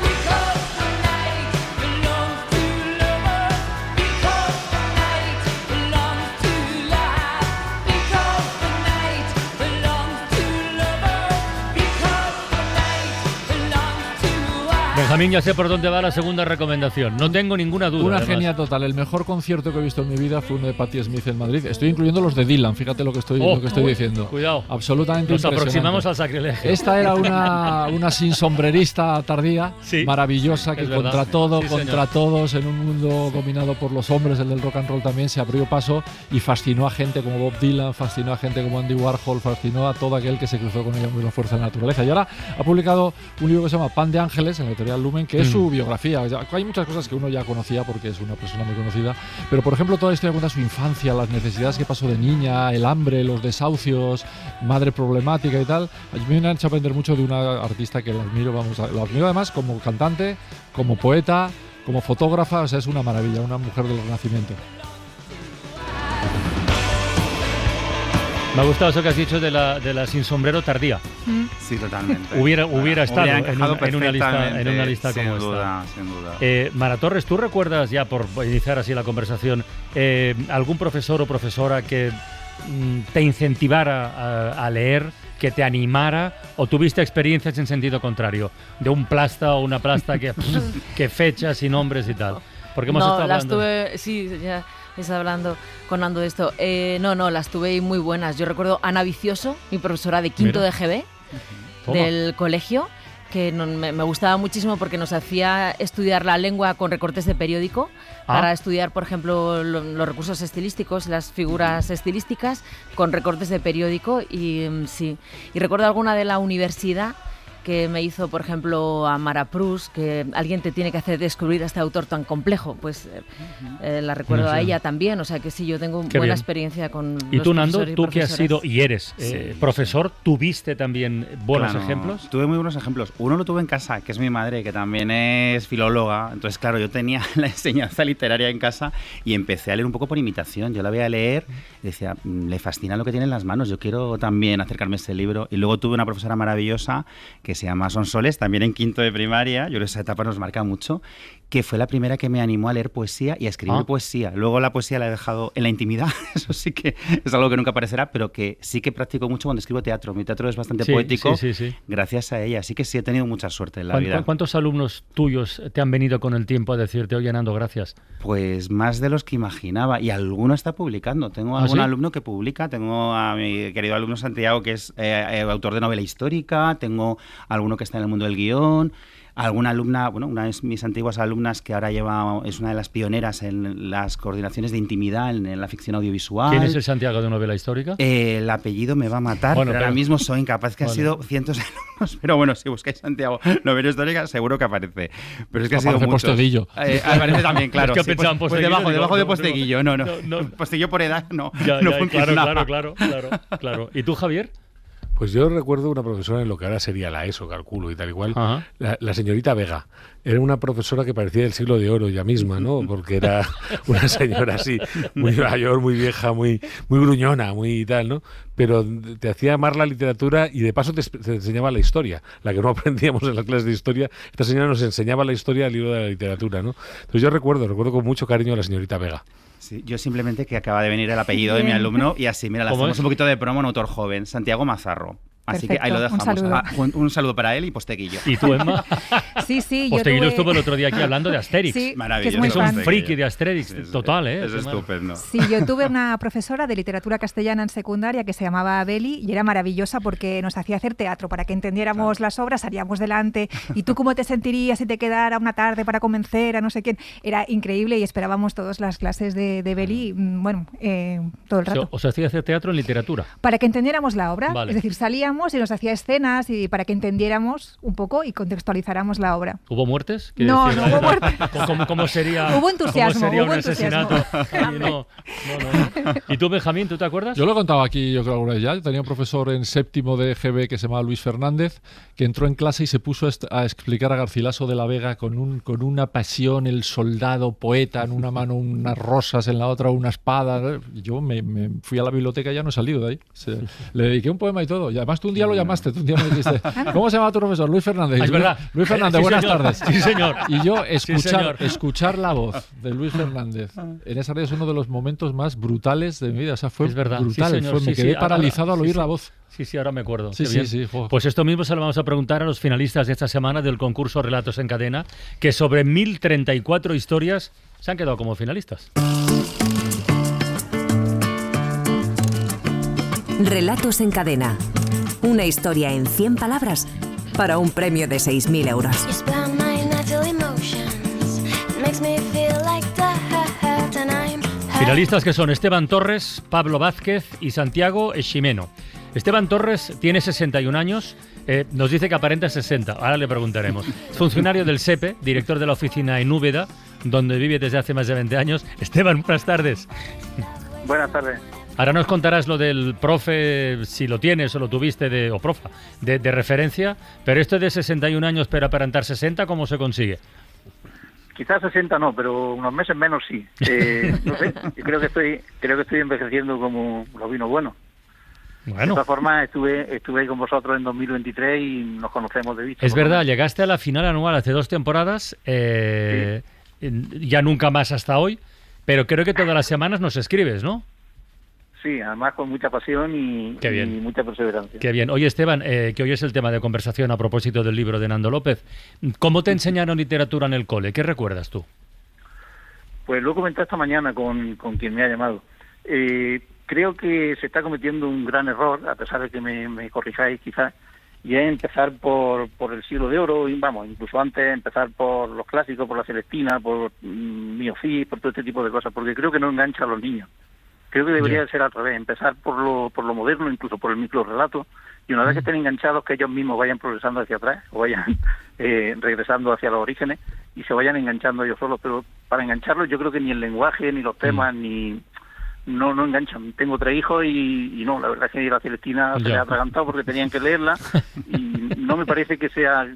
[SPEAKER 10] Because the night belongs to lovers. Because the night belongs to life. Because the night belongs to lovers. Because the night belongs to us.
[SPEAKER 4] Benjamín, ya sé por dónde va la segunda recomendación. No tengo ninguna duda.
[SPEAKER 5] Una
[SPEAKER 4] además.
[SPEAKER 5] genia total. El mejor concierto que he visto en mi vida fue uno de Patti Smith en Madrid. Estoy incluyendo los de Dylan, fíjate lo que estoy diciendo.
[SPEAKER 4] Cuidado.
[SPEAKER 5] Absolutamente
[SPEAKER 4] Nos
[SPEAKER 5] impresionante.
[SPEAKER 4] aproximamos al sacrilegio.
[SPEAKER 5] Esta era una sinsombrerista tardía,
[SPEAKER 4] Sí,
[SPEAKER 5] maravillosa, que
[SPEAKER 4] es verdad.
[SPEAKER 5] contra todo,
[SPEAKER 4] Sí,
[SPEAKER 5] contra
[SPEAKER 4] señor.
[SPEAKER 5] todos, en un mundo dominado por los hombres, el del rock and roll también, se abrió paso y fascinó a gente como Bob Dylan, fascinó a gente como Andy Warhol, fascinó a todo aquel que se cruzó con ella muy la fuerza de la naturaleza. Y ahora ha publicado un libro que se llama Pan de Ángeles, en la editorial Lumen, que es su biografía. Hay muchas cosas que uno ya conocía porque es una persona muy conocida, pero por ejemplo toda la historia cuenta su infancia, las necesidades que pasó de niña, el hambre, los desahucios, madre problemática y tal. A mí me han hecho aprender mucho de una artista que la admiro, la admiro además como cantante, como poeta, como fotógrafa, o sea, es una maravilla, una mujer del Renacimiento.
[SPEAKER 4] Me ha gustado eso que has dicho de la sin sombrero tardía.
[SPEAKER 11] Sí, totalmente.
[SPEAKER 4] Hubiera estado
[SPEAKER 11] encajado
[SPEAKER 4] en una lista
[SPEAKER 11] sin
[SPEAKER 4] como
[SPEAKER 11] duda, sin duda.
[SPEAKER 4] Mara Torres, ¿tú recuerdas, ya por iniciar así la conversación, algún profesor o profesora que te incentivara a leer, que te animara, o tuviste experiencias en sentido contrario, de un plasta o una plasta que fechas y nombres y tal? Porque hemos estado hablando.
[SPEAKER 12] Sí, ya estaba hablando con Nando de esto. No, las tuve muy buenas. Yo recuerdo a Ana Vicioso, mi profesora de quinto de GB del colegio, que me gustaba muchísimo porque nos hacía estudiar la lengua con recortes de periódico para estudiar, por ejemplo, los recursos estilísticos, las figuras estilísticas con recortes de periódico y sí. Y recuerdo alguna de la universidad que me hizo, por ejemplo, a Mara Proust, que alguien te tiene que hacer descubrir a este autor tan complejo, pues la recuerdo a ella también, o sea que sí, yo tengo buena experiencia con
[SPEAKER 4] ¿Y
[SPEAKER 12] los
[SPEAKER 4] tú, Nando,
[SPEAKER 12] profesores y
[SPEAKER 4] tú que has sido y eres profesor, tuviste también buenos ejemplos?
[SPEAKER 11] Tuve muy buenos ejemplos. Uno lo tuve en casa, que es mi madre, que también es filóloga, entonces claro, yo tenía la enseñanza literaria en casa y empecé a leer un poco por imitación. Yo la veía leer y decía, le fascina lo que tiene en las manos, yo quiero también acercarme a ese libro. Y luego tuve una profesora maravillosa que se llama Sonsoles, también en quinto de primaria, yo creo que esa etapa nos marca mucho, que fue la primera que me animó a leer poesía y a escribir poesía. Luego la poesía la he dejado en la intimidad, eso sí que es algo que nunca aparecerá, pero que sí que practico mucho cuando escribo teatro. Mi teatro es bastante poético, gracias a ella, así que sí he tenido mucha suerte en la vida.
[SPEAKER 4] ¿Cuántos alumnos tuyos te han venido con el tiempo a decirte, oye, Nando, gracias?
[SPEAKER 11] Pues más de los que imaginaba, y alguno está publicando. Tengo algún alumno que publica, tengo a mi querido alumno Santiago, que es autor de novela histórica, tengo alguno que está en el mundo del guión, alguna alumna, bueno, una de mis antiguas alumnas que ahora es una de las pioneras en las coordinaciones de intimidad en la ficción audiovisual.
[SPEAKER 4] ¿Quién es el Santiago de novela histórica?
[SPEAKER 11] El apellido me va a matar, pero ahora mismo soy incapaz, que han sido cientos de alumnos, pero bueno, si buscáis Santiago novela histórica seguro que aparece. Pero es que ha sido muchos.
[SPEAKER 5] Posteguillo.
[SPEAKER 11] Aparece también, claro.
[SPEAKER 4] Es que
[SPEAKER 11] sí, pues debajo de Posteguillo, no. Posteguillo por edad no funciona.
[SPEAKER 4] Claro. ¿Y tú, Javier?
[SPEAKER 7] Pues yo recuerdo una profesora en lo que ahora sería la ESO, calculo, y tal igual, la señorita Vega. Era una profesora que parecía del siglo de oro ella misma, ¿no? Porque era una señora así, muy mayor, muy vieja, muy gruñona, muy tal, ¿no? Pero te hacía amar la literatura y de paso te enseñaba la historia, la que no aprendíamos en las clases de historia. Esta señora nos enseñaba la historia del libro de la literatura, ¿no? Entonces yo recuerdo con mucho cariño a la señorita Vega.
[SPEAKER 11] Sí, yo simplemente que acaba de venir el apellido de mi alumno y así, mira, le hacemos un poquito de promo a un autor joven, Santiago Mazarro. Así que ahí lo dejamos. Un saludo para él y Posteguillo.
[SPEAKER 4] ¿Y tú, Emma?
[SPEAKER 6] Sí,
[SPEAKER 4] Posteguillo estuvo el otro día aquí hablando de Asterix.
[SPEAKER 6] Sí,
[SPEAKER 11] maravilloso.
[SPEAKER 4] Es un friki de Asterix, total, ¿eh?
[SPEAKER 11] Es estupendo.
[SPEAKER 6] Sí, yo tuve una profesora de literatura castellana en secundaria que se llamaba Beli y era maravillosa porque nos hacía hacer teatro para que entendiéramos las obras, salíamos delante. ¿Y tú cómo te sentirías si te quedara una tarde para convencer a no sé quién? Era increíble y esperábamos todas las clases de Beli, todo el rato.
[SPEAKER 4] O sea, hacía hacer teatro en literatura.
[SPEAKER 6] Para que entendiéramos la obra.
[SPEAKER 4] Vale.
[SPEAKER 6] Es decir, salíamos y nos hacía escenas y para que entendiéramos un poco y contextualizáramos la obra.
[SPEAKER 4] ¿Hubo muertes?
[SPEAKER 6] No hubo muertes.
[SPEAKER 4] ¿Cómo sería,
[SPEAKER 6] hubo entusiasmo,
[SPEAKER 4] ¿cómo sería
[SPEAKER 6] hubo
[SPEAKER 4] un asesinato? No. ¿Y tú, Benjamín, tú te acuerdas?
[SPEAKER 5] Yo lo he contado aquí, yo creo alguna vez ya. Yo tenía un profesor en séptimo de EGB que se llamaba Luis Fernández, que entró en clase y se puso a explicar a Garcilaso de la Vega con una pasión, el soldado, poeta, en una mano unas rosas, en la otra una espada. Yo me fui a la biblioteca y ya no he salido de ahí. Le dediqué un poema y todo. Y además tú un día lo llamaste, tú un día me dijiste, ¿cómo se llama tu profesor? Luis Fernández.
[SPEAKER 4] Es verdad.
[SPEAKER 5] Luis Fernández,
[SPEAKER 4] Sí,
[SPEAKER 5] buenas
[SPEAKER 4] señor.
[SPEAKER 5] tardes.
[SPEAKER 4] Sí, señor.
[SPEAKER 5] Y yo
[SPEAKER 4] señor.
[SPEAKER 5] escuchar la voz de Luis Fernández en esa radio es uno de los momentos más brutales de mi vida. O sea, fue
[SPEAKER 4] Es verdad.
[SPEAKER 5] brutal.
[SPEAKER 4] Sí, señor.
[SPEAKER 5] Me quedé paralizado al oír la voz.
[SPEAKER 4] Sí, ahora me acuerdo.
[SPEAKER 5] Sí,
[SPEAKER 4] Qué bien.
[SPEAKER 5] sí.
[SPEAKER 4] Pues esto mismo se lo vamos a preguntar a los finalistas de esta semana del concurso Relatos en Cadena, que sobre 1034 historias se han quedado como finalistas.
[SPEAKER 1] Relatos en Cadena. Una historia en 100 palabras para un premio de 6.000 euros.
[SPEAKER 4] Finalistas que son Esteban Torres, Pablo Vázquez y Santiago Ximeno. Esteban Torres tiene 61 años, nos dice que aparenta 60, ahora le preguntaremos. Es funcionario del SEPE, director de la oficina en Úbeda, donde vive desde hace más de 20 años. Esteban, buenas tardes.
[SPEAKER 13] Buenas tardes.
[SPEAKER 4] Ahora nos contarás lo del profe, si lo tienes o lo tuviste, de referencia, pero esto de 61 años pero aparentar 60, ¿cómo se consigue?
[SPEAKER 13] Quizás 60 no, pero unos meses menos sí. No sé, yo creo que estoy envejeciendo como los vinos buenos.
[SPEAKER 4] Bueno.
[SPEAKER 13] De todas formas, estuve ahí con vosotros en 2023 y nos conocemos de vista.
[SPEAKER 4] Es verdad, llegaste a la final anual hace 2 temporadas, ya nunca más hasta hoy, pero creo que todas las semanas nos escribes, ¿no?
[SPEAKER 13] Sí, además con mucha pasión y mucha perseverancia.
[SPEAKER 4] Qué bien. Oye, Esteban, que hoy es el tema de conversación a propósito del libro de Nando López. ¿Cómo te enseñaron literatura en el cole? ¿Qué recuerdas tú?
[SPEAKER 13] Pues lo he comentado esta mañana con quien me ha llamado. Creo que se está cometiendo un gran error, a pesar de que me corrijáis quizás, y es empezar por el siglo de oro, y vamos, incluso antes empezar por los clásicos, por la Celestina, por Miofí, por todo este tipo de cosas, porque creo que no engancha a los niños. Creo que debería ser al revés, empezar por lo moderno, incluso por el microrelato, y una vez que estén enganchados, que ellos mismos vayan progresando hacia atrás, o vayan regresando hacia los orígenes, y se vayan enganchando ellos solos. Pero para engancharlos yo creo que ni el lenguaje, ni los temas, no enganchan. Tengo 3 hijos y no, la verdad es que la Celestina se le ha atragantado porque tenían que leerla, y no me parece que sea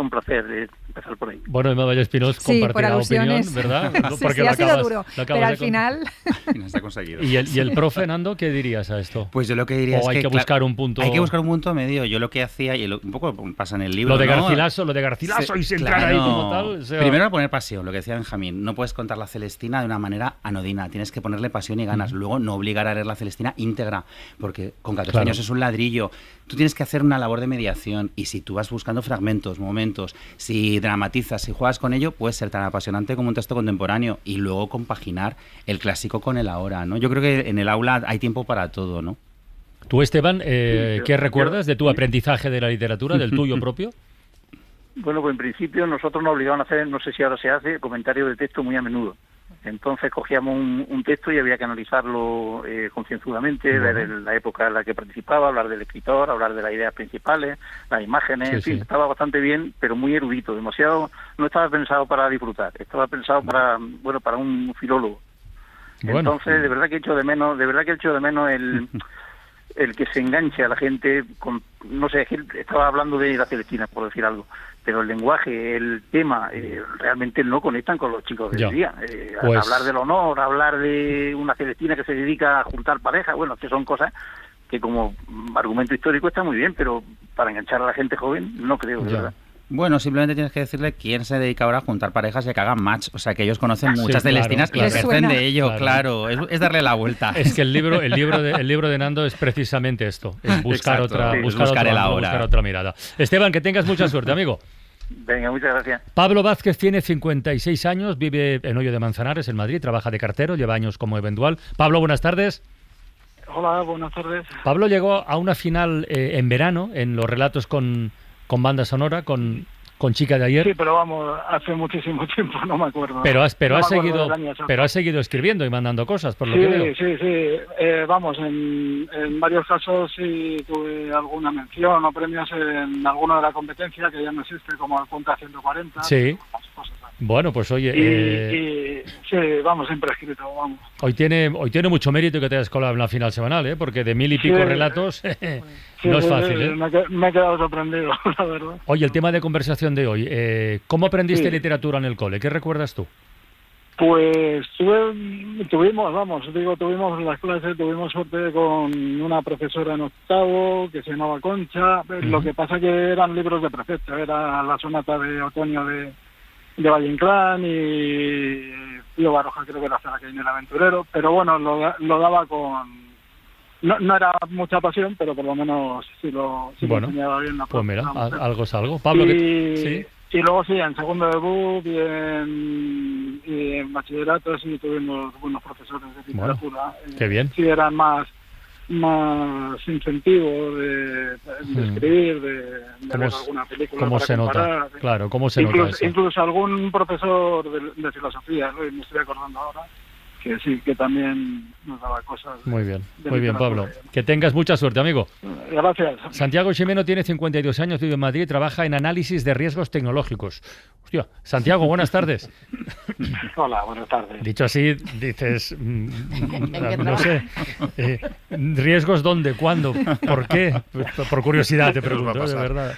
[SPEAKER 13] un placer empezar por ahí.
[SPEAKER 4] Bueno, Emma Vallespinós compartirá la opinión, ¿verdad?
[SPEAKER 6] Porque sí, ha sido duro, pero al final...
[SPEAKER 11] No se ha conseguido.
[SPEAKER 4] ¿Y el profe, Nando, qué dirías a esto?
[SPEAKER 11] Pues yo lo que diría
[SPEAKER 4] es que hay que buscar un punto...
[SPEAKER 11] Hay que buscar un punto medio. Yo lo que hacía, y un poco pasa en el libro,
[SPEAKER 4] Lo de Garcilaso y se entrar ahí como tal... O sea...
[SPEAKER 11] Primero poner pasión, lo que decía Benjamín. No puedes contar la Celestina de una manera anodina. Tienes que ponerle pasión y ganas. Luego no obligar a leer la Celestina íntegra, porque con 14 años es un ladrillo. Tú tienes que hacer una labor de mediación, y si tú vas buscando fragmentos, momentos, si dramatizas, si juegas con ello, puede ser tan apasionante como un texto contemporáneo, y luego compaginar el clásico con el ahora, ¿no? Yo creo que en el aula hay tiempo para todo, ¿no?
[SPEAKER 4] Tú, Esteban, ¿qué recuerdas de tu aprendizaje de la literatura, del tuyo propio?
[SPEAKER 13] Bueno, pues en principio nosotros nos obligaban a hacer, no sé si ahora se hace, comentarios de texto muy a menudo. Entonces cogíamos un texto y había que analizarlo concienzudamente, ver la época en la que participaba, hablar del escritor, hablar de las ideas principales, las imágenes, en fin, estaba bastante bien, pero muy erudito, demasiado, no estaba pensado para disfrutar, estaba pensado para un filólogo. Bueno. Entonces, de verdad que he hecho de menos el que se enganche a la gente con, no sé, estaba hablando de la Celestina, por decir algo, pero el lenguaje, el tema, realmente no conectan con los chicos del día. Pues... Hablar del honor, hablar de una Celestina que se dedica a juntar parejas, bueno, que son cosas que como argumento histórico está muy bien, pero para enganchar a la gente joven no creo, de verdad.
[SPEAKER 11] Bueno, simplemente tienes que decirle quién se dedica ahora a juntar parejas y a que hagan match. O sea, que ellos conocen muchas celestinas y ejercen de ello, claro. Es darle la vuelta.
[SPEAKER 4] Es que el libro de Nando es precisamente esto, es buscar otra mirada. Esteban, que tengas mucha suerte, amigo.
[SPEAKER 13] Venga, muchas gracias.
[SPEAKER 4] Pablo Vázquez tiene 56 años, vive en Hoyo de Manzanares, en Madrid, trabaja de cartero, lleva años como eventual. Pablo, buenas tardes.
[SPEAKER 14] Hola, buenas tardes.
[SPEAKER 4] Pablo llegó a una final en verano, en los relatos con banda sonora, con Chica de Ayer.
[SPEAKER 14] Sí, pero vamos, hace muchísimo tiempo, no me acuerdo.
[SPEAKER 4] Pero has seguido escribiendo y mandando cosas, por lo que veo.
[SPEAKER 14] Sí. Vamos, en varios casos sí tuve alguna mención o premios en alguna de la competencia, que ya no existe, como el Punta 140.
[SPEAKER 4] Sí. Bueno, pues oye...
[SPEAKER 14] sí, vamos, siempre he escrito, vamos.
[SPEAKER 4] Hoy tiene mucho mérito que te hayas colado en la final semanal, porque de 1000 y pico relatos no es fácil.
[SPEAKER 14] Me he quedado sorprendido, la verdad.
[SPEAKER 4] Oye, el tema de conversación de hoy, ¿cómo aprendiste literatura en el cole? ¿Qué recuerdas tú?
[SPEAKER 14] Pues tuvimos las clases, tuvimos suerte con una profesora en octavo que se llamaba Concha. Lo que pasa que eran libros de precepto, era la sonata de otoño de Valle Inclán y Pío Baroja, creo que era Saraquín en el Aventurero, pero bueno, lo daba con... No era mucha pasión, pero por lo menos sí lo enseñaba bien la
[SPEAKER 4] pues mira, algo es algo. Pablo,
[SPEAKER 14] y luego sí, en segundo debut y en bachillerato sí tuvimos buenos profesores de literatura.
[SPEAKER 4] Qué bien.
[SPEAKER 14] Sí, eran más incentivo de escribir, de ver alguna película.
[SPEAKER 4] ¿Cómo se nota? Claro, ¿cómo se nota eso?
[SPEAKER 14] Incluso algún profesor de filosofía, ¿no? Y me estoy acordando ahora, que sí, que también nos daba cosas.
[SPEAKER 4] Muy bien, Pablo. Que tengas mucha suerte, amigo.
[SPEAKER 14] Gracias.
[SPEAKER 4] Santiago Ximeno tiene 52 años, vive en Madrid y trabaja en análisis de riesgos tecnológicos. Hostia, Santiago, buenas tardes.
[SPEAKER 15] Hola, buenas tardes.
[SPEAKER 4] Dicho así, dices, no sé, ¿riesgos dónde, cuándo, por qué? Por curiosidad te pregunto, de verdad.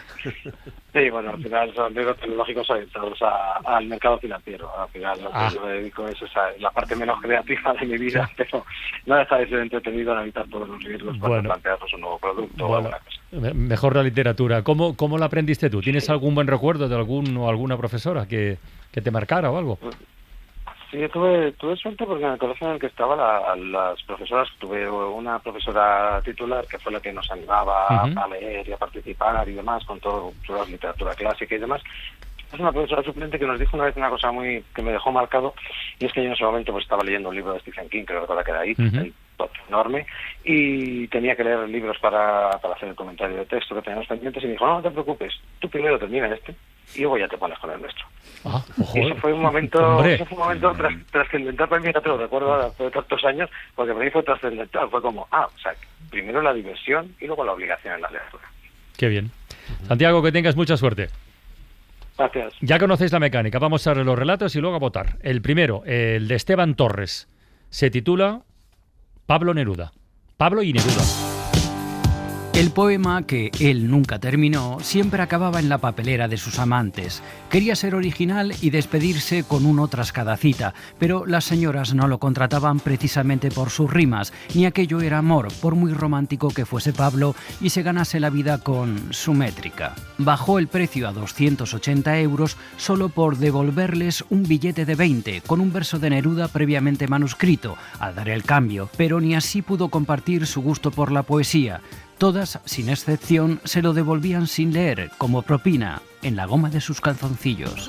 [SPEAKER 15] Sí, bueno, al final son riesgos tecnológicos orientados al mercado financiero. Al final lo que yo me dedico es la parte menos creativa de mi vida, pero no deja de ser entretenido analizar todos los riesgos para plantearnos un nuevo producto o alguna cosa.
[SPEAKER 4] Mejor la literatura. ¿Cómo la aprendiste tú? ¿Tienes algún buen recuerdo de alguna profesora que te marcara o algo?
[SPEAKER 15] Sí, tuve suerte porque en el colegio en el que estaba las profesoras, tuve una profesora titular que fue la que nos animaba a leer y a participar y demás con toda la literatura clásica y demás. Es una profesora suplente que nos dijo una vez una cosa que me dejó marcado, y es que yo en ese momento pues estaba leyendo un libro de Stephen King, creo que era ahí, enorme, y tenía que leer libros para hacer el comentario de texto que teníamos pendientes, y me dijo, no te preocupes, tú primero termina este y luego ya te pones con el nuestro. Y eso fue un momento, trascendental para mí, que te lo recuerdo ahora, después de tantos años, porque para mí fue trascendental, fue como, o sea, primero la diversión y luego la obligación en la lectura.
[SPEAKER 4] Qué bien. Santiago, que tengas mucha suerte.
[SPEAKER 15] Gracias.
[SPEAKER 4] Ya conocéis la mecánica, vamos a ver los relatos y luego a votar. El primero, el de Esteban Torres, se titula Pablo Neruda. Pablo y Neruda.
[SPEAKER 16] El poema, que él nunca terminó, siempre acababa en la papelera de sus amantes. Quería ser original y despedirse con uno tras cada cita, pero las señoras no lo contrataban precisamente por sus rimas, ni aquello era amor, por muy romántico que fuese Pablo y se ganase la vida con su métrica. Bajó el precio a 280 euros solo por devolverles un billete de 20 con un verso de Neruda previamente manuscrito, al dar el cambio, pero ni así pudo compartir su gusto por la poesía. Todas, sin excepción, se lo devolvían sin leer, como propina, en la goma de sus calzoncillos.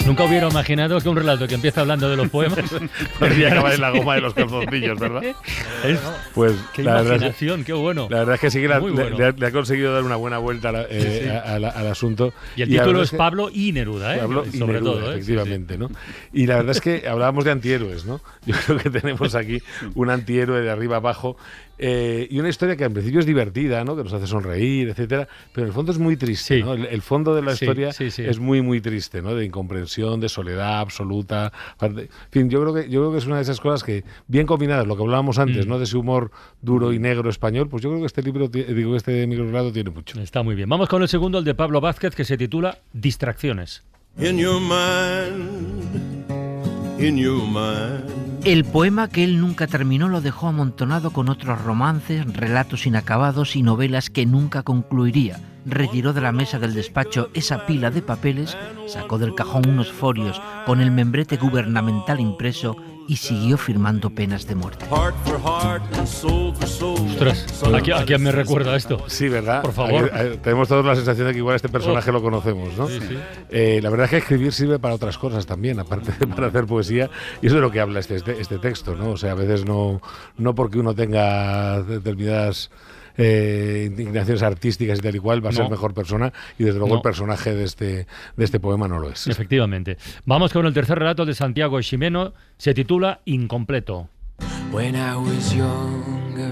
[SPEAKER 4] Nunca hubiera imaginado que un relato que empieza hablando de los poemas
[SPEAKER 7] podría acabar en la goma de los calzoncillos, ¿verdad?
[SPEAKER 4] Pues qué imaginación, qué bueno.
[SPEAKER 7] La verdad es que sí que le ha conseguido dar una buena vuelta al asunto.
[SPEAKER 4] Y el título es Pablo y Neruda,
[SPEAKER 7] Pablo y sobre Neruda, todo, efectivamente, ¿no? Y la verdad es que hablábamos de antihéroes, ¿no? Yo creo que tenemos aquí un antihéroe de arriba abajo. Y una historia que al principio es divertida, ¿no? Que nos hace sonreír, etcétera, pero en el fondo es muy triste, ¿no? El fondo de la historia es muy, muy triste, ¿no? De incomprensión, de soledad absoluta. En fin, yo creo que es una de esas cosas que, bien combinadas, lo que hablábamos antes, ¿no? De ese humor duro y negro español, pues yo creo que este microrelato tiene mucho.
[SPEAKER 4] Está muy bien. Vamos con el segundo, el de Pablo Vázquez, que se titula Distracciones.
[SPEAKER 17] In your mind, in your mind.
[SPEAKER 18] El poema que él nunca terminó lo dejó amontonado con otros romances, relatos inacabados y novelas que nunca concluiría. retiró de la mesa del despacho esa pila de papeles, sacó del cajón unos folios con el membrete gubernamental impreso y siguió firmando penas de muerte.
[SPEAKER 4] Ostras, ¿a quién me recuerda esto?
[SPEAKER 7] Sí, ¿verdad?
[SPEAKER 4] Por favor.
[SPEAKER 7] Tenemos todos la sensación de que igual este personaje lo conocemos, ¿no?
[SPEAKER 4] Sí, sí.
[SPEAKER 7] La verdad es que escribir sirve para otras cosas también, aparte de para hacer poesía, y eso es de lo que habla este texto, ¿no? O sea, a veces no porque uno tenga determinadas inclinaciones artísticas y tal y cual va a ser mejor persona, y desde luego el personaje de este poema no lo es.
[SPEAKER 4] Efectivamente. Vamos con el tercer relato de Santiago Ximeno, se titula Incompleto.
[SPEAKER 19] When I was younger,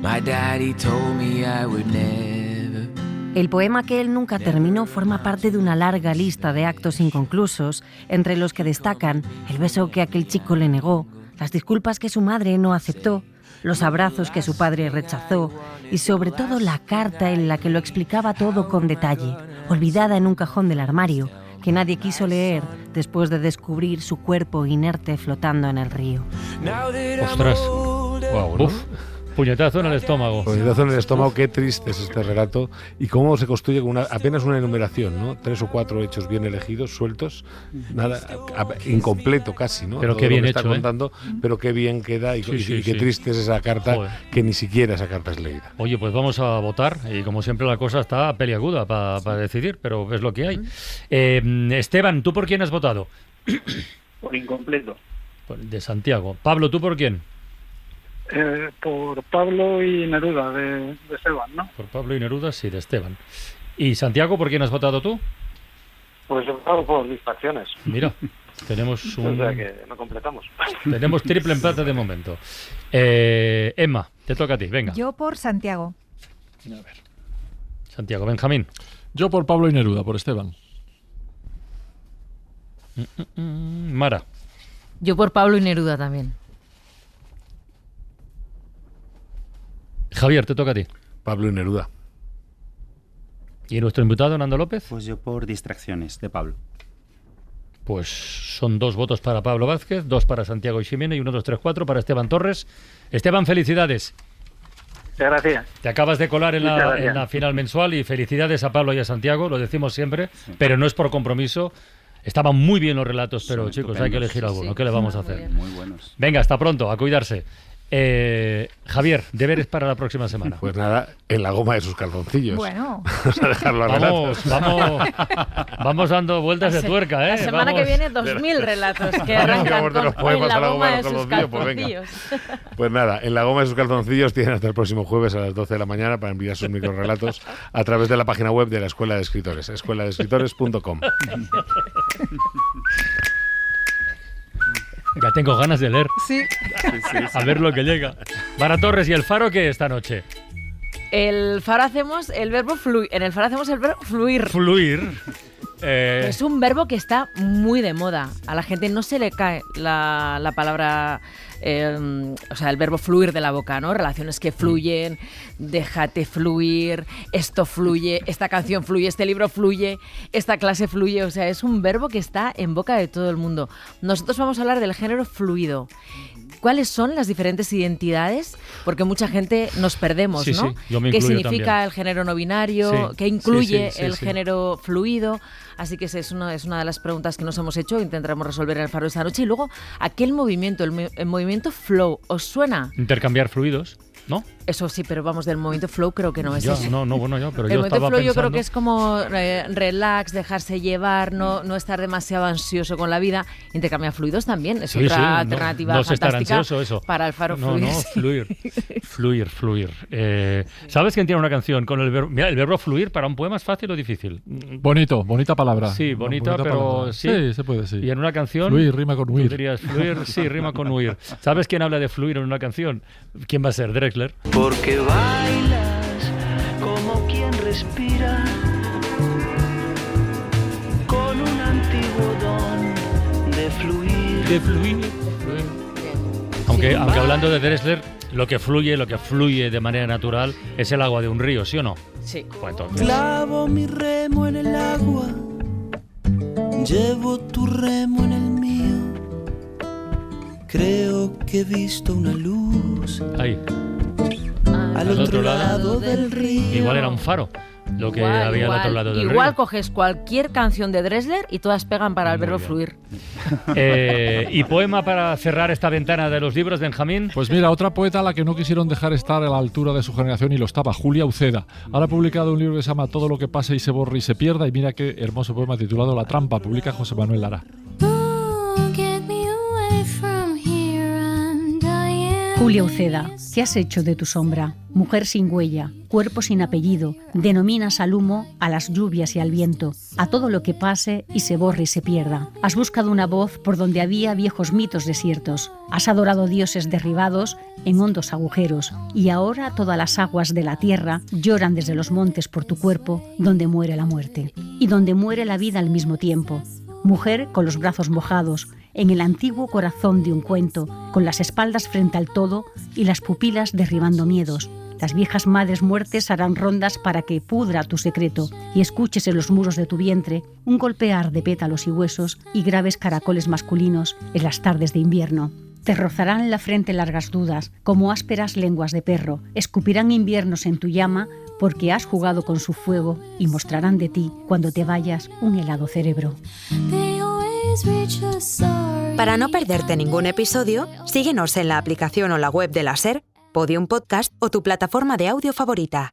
[SPEAKER 19] my daddy told me I would never.
[SPEAKER 20] El poema que él nunca terminó forma parte de una larga lista de actos inconclusos, entre los que destacan el beso que aquel chico le negó, las disculpas que su madre no aceptó, los abrazos que su padre rechazó y sobre todo la carta en la que lo explicaba todo con detalle, olvidada en un cajón del armario, que nadie quiso leer después de descubrir su cuerpo inerte flotando en el río.
[SPEAKER 4] Ostras, wow, ¿no? Puñetazo en el estómago.
[SPEAKER 7] Puñetazo en el estómago, qué triste es este relato y cómo se construye con apenas una enumeración, ¿no? 3 o 4 hechos bien elegidos, sueltos, nada, incompleto casi, ¿no?
[SPEAKER 4] Pero
[SPEAKER 7] todo
[SPEAKER 4] qué bien
[SPEAKER 7] está
[SPEAKER 4] hecho,
[SPEAKER 7] contando, pero qué bien queda y qué triste es esa carta. Joder. Que ni siquiera esa carta es leída.
[SPEAKER 4] Oye, pues vamos a votar y como siempre la cosa está peliaguda para decidir, pero es lo que hay. Esteban, ¿tú por quién has votado?
[SPEAKER 13] Por Incompleto.
[SPEAKER 4] De Santiago. Pablo, ¿tú por quién?
[SPEAKER 14] Por Pablo y Neruda, de Esteban, ¿no?
[SPEAKER 4] Por Pablo y Neruda, sí, de Esteban. ¿Y Santiago, por quién has votado tú?
[SPEAKER 15] Pues he votado por Distracciones.
[SPEAKER 4] Mira, tenemos
[SPEAKER 15] O sea que no completamos.
[SPEAKER 4] Tenemos triple empate de momento. Emma, te toca a ti, venga.
[SPEAKER 6] Yo por Santiago.
[SPEAKER 4] A ver. Santiago, Benjamín.
[SPEAKER 5] Yo por Pablo y Neruda, por Esteban.
[SPEAKER 4] Mara.
[SPEAKER 12] Yo por Pablo y Neruda también.
[SPEAKER 4] Javier, te toca a ti.
[SPEAKER 7] Pablo y Neruda.
[SPEAKER 4] ¿Y nuestro invitado, Nando López?
[SPEAKER 11] Pues yo por Distracciones, de Pablo.
[SPEAKER 4] Pues son 2 votos para Pablo Vázquez, 2 para Santiago Ximeno y 1, 2, 3, 4 para Esteban Torres. Esteban, felicidades.
[SPEAKER 13] Gracias.
[SPEAKER 4] Te acabas de colar en la final mensual y felicidades a Pablo y a Santiago, lo decimos siempre, pero no es por compromiso. Estaban muy bien los relatos, pero son chicos, hay que elegir alguno. ¿Qué le vamos a hacer?
[SPEAKER 11] Muy buenos.
[SPEAKER 4] Venga, hasta pronto, a cuidarse. Javier, deberes para la próxima semana.
[SPEAKER 7] Pues nada, en la goma de sus calzoncillos.
[SPEAKER 6] Bueno.
[SPEAKER 7] Vamos a dejarlo a
[SPEAKER 4] vamos dando vueltas de tuerca, ¿eh?
[SPEAKER 12] La semana que viene 2000 relatos que arrancan en la goma de sus calzoncillos.
[SPEAKER 7] Pues nada, en la goma de sus calzoncillos tienen hasta el próximo jueves a las 12 de la mañana para enviar sus microrelatos a través de la página web de la Escuela de Escritores, escueladeescritores.com.
[SPEAKER 4] Ya tengo ganas de leer.
[SPEAKER 6] Sí.
[SPEAKER 4] A ver lo que llega. Mara Torres, ¿y el Faro qué esta noche?
[SPEAKER 12] El Faro hacemos el verbo fluir. En el Faro hacemos el verbo fluir.
[SPEAKER 4] Fluir.
[SPEAKER 12] Es un verbo que está muy de moda. A la gente no se le cae la palabra, o sea, el verbo fluir de la boca, ¿no? Relaciones que fluyen, déjate fluir, esto fluye, esta canción fluye, este libro fluye, esta clase fluye. O sea, es un verbo que está en boca de todo el mundo. Nosotros vamos a hablar del género fluido. ¿Cuáles son las diferentes identidades? Porque mucha gente nos perdemos,
[SPEAKER 4] sí,
[SPEAKER 12] ¿no?
[SPEAKER 4] Sí, yo me
[SPEAKER 12] ¿Qué significa
[SPEAKER 4] también.
[SPEAKER 12] El género no binario?
[SPEAKER 4] Sí,
[SPEAKER 12] ¿Qué incluye
[SPEAKER 4] sí,
[SPEAKER 12] el género fluido? Así que es una de las preguntas que nos hemos hecho, intentaremos resolver en el Faro esta noche. Y luego, aquel movimiento, el movimiento flow, ¿os suena?
[SPEAKER 4] Intercambiar fluidos, ¿no?
[SPEAKER 12] Eso sí, pero vamos, del movimiento flow creo que no es
[SPEAKER 4] yo,
[SPEAKER 12] eso.
[SPEAKER 4] No, bueno, yo, pero
[SPEAKER 12] el
[SPEAKER 4] yo
[SPEAKER 12] movimiento
[SPEAKER 4] estaba
[SPEAKER 12] flow
[SPEAKER 4] pensando...
[SPEAKER 12] yo creo que es como relax, dejarse llevar, no estar demasiado ansioso con la vida. Intercambiar fluidos también es otra alternativa
[SPEAKER 4] no
[SPEAKER 12] fantástica
[SPEAKER 4] ansioso, eso.
[SPEAKER 12] para el Faro
[SPEAKER 4] fluir. Fluir. ¿Sabes quién tiene una canción con el verbo? Mira, el verbo fluir para un poema es fácil o difícil.
[SPEAKER 5] Bonita palabra.
[SPEAKER 4] Sí, bonita pero
[SPEAKER 5] palabra.
[SPEAKER 4] Sí,
[SPEAKER 5] se puede, sí.
[SPEAKER 4] Y en una canción...
[SPEAKER 5] Fluir rima con huir.
[SPEAKER 4] Tú dirías fluir, sí, rima con huir. ¿Sabes quién habla de fluir en una canción? ¿Quién va a ser? Drexler.
[SPEAKER 19] Porque bailas como quien respira con un antiguo don de fluir.
[SPEAKER 4] De fluir. Aunque hablando de Drexler, lo que fluye de manera natural es el agua de un río, ¿sí o no?
[SPEAKER 12] Sí.
[SPEAKER 4] Pues entonces...
[SPEAKER 19] Clavo mi remo en el agua, llevo tu remo en el mío. Creo que he visto una luz.
[SPEAKER 4] Ahí.
[SPEAKER 19] Al otro lado del río.
[SPEAKER 4] Igual era un faro. lo que había al otro lado del río.
[SPEAKER 12] Igual coges cualquier canción de Dressler y todas pegan para el verbo fluir.
[SPEAKER 4] ¿Y poema para cerrar esta ventana de los libros, Benjamín?
[SPEAKER 5] Pues mira, otra poeta a la que no quisieron dejar estar a la altura de su generación y lo estaba, Julia Uceda. Ahora ha publicado un libro que se llama Todo lo que pase y se borre y se pierda, y mira qué hermoso poema titulado La trampa, publica José Manuel Lara.
[SPEAKER 21] Julia Uceda, ¿qué has hecho de tu sombra? Mujer sin huella, cuerpo sin apellido, denominas al humo, a las lluvias y al viento, a todo lo que pase y se borre y se pierda. Has buscado una voz por donde había viejos mitos desiertos, has adorado dioses derribados en hondos agujeros, y ahora todas las aguas de la tierra lloran desde los montes por tu cuerpo, donde muere la muerte, y donde muere la vida al mismo tiempo. Mujer con los brazos mojados, en el antiguo corazón de un cuento, con las espaldas frente al todo y las pupilas derribando miedos. Las viejas madres muertes harán rondas para que pudra tu secreto y escuches en los muros de tu vientre un golpear de pétalos y huesos y graves caracoles masculinos en las tardes de invierno. Te rozarán la frente largas dudas, como ásperas lenguas de perro, escupirán inviernos en tu llama porque has jugado con su fuego y mostrarán de ti, cuando te vayas, un helado cerebro.
[SPEAKER 22] Para no perderte ningún episodio, síguenos en la aplicación o la web de la SER, Podium Podcast o tu plataforma de audio favorita.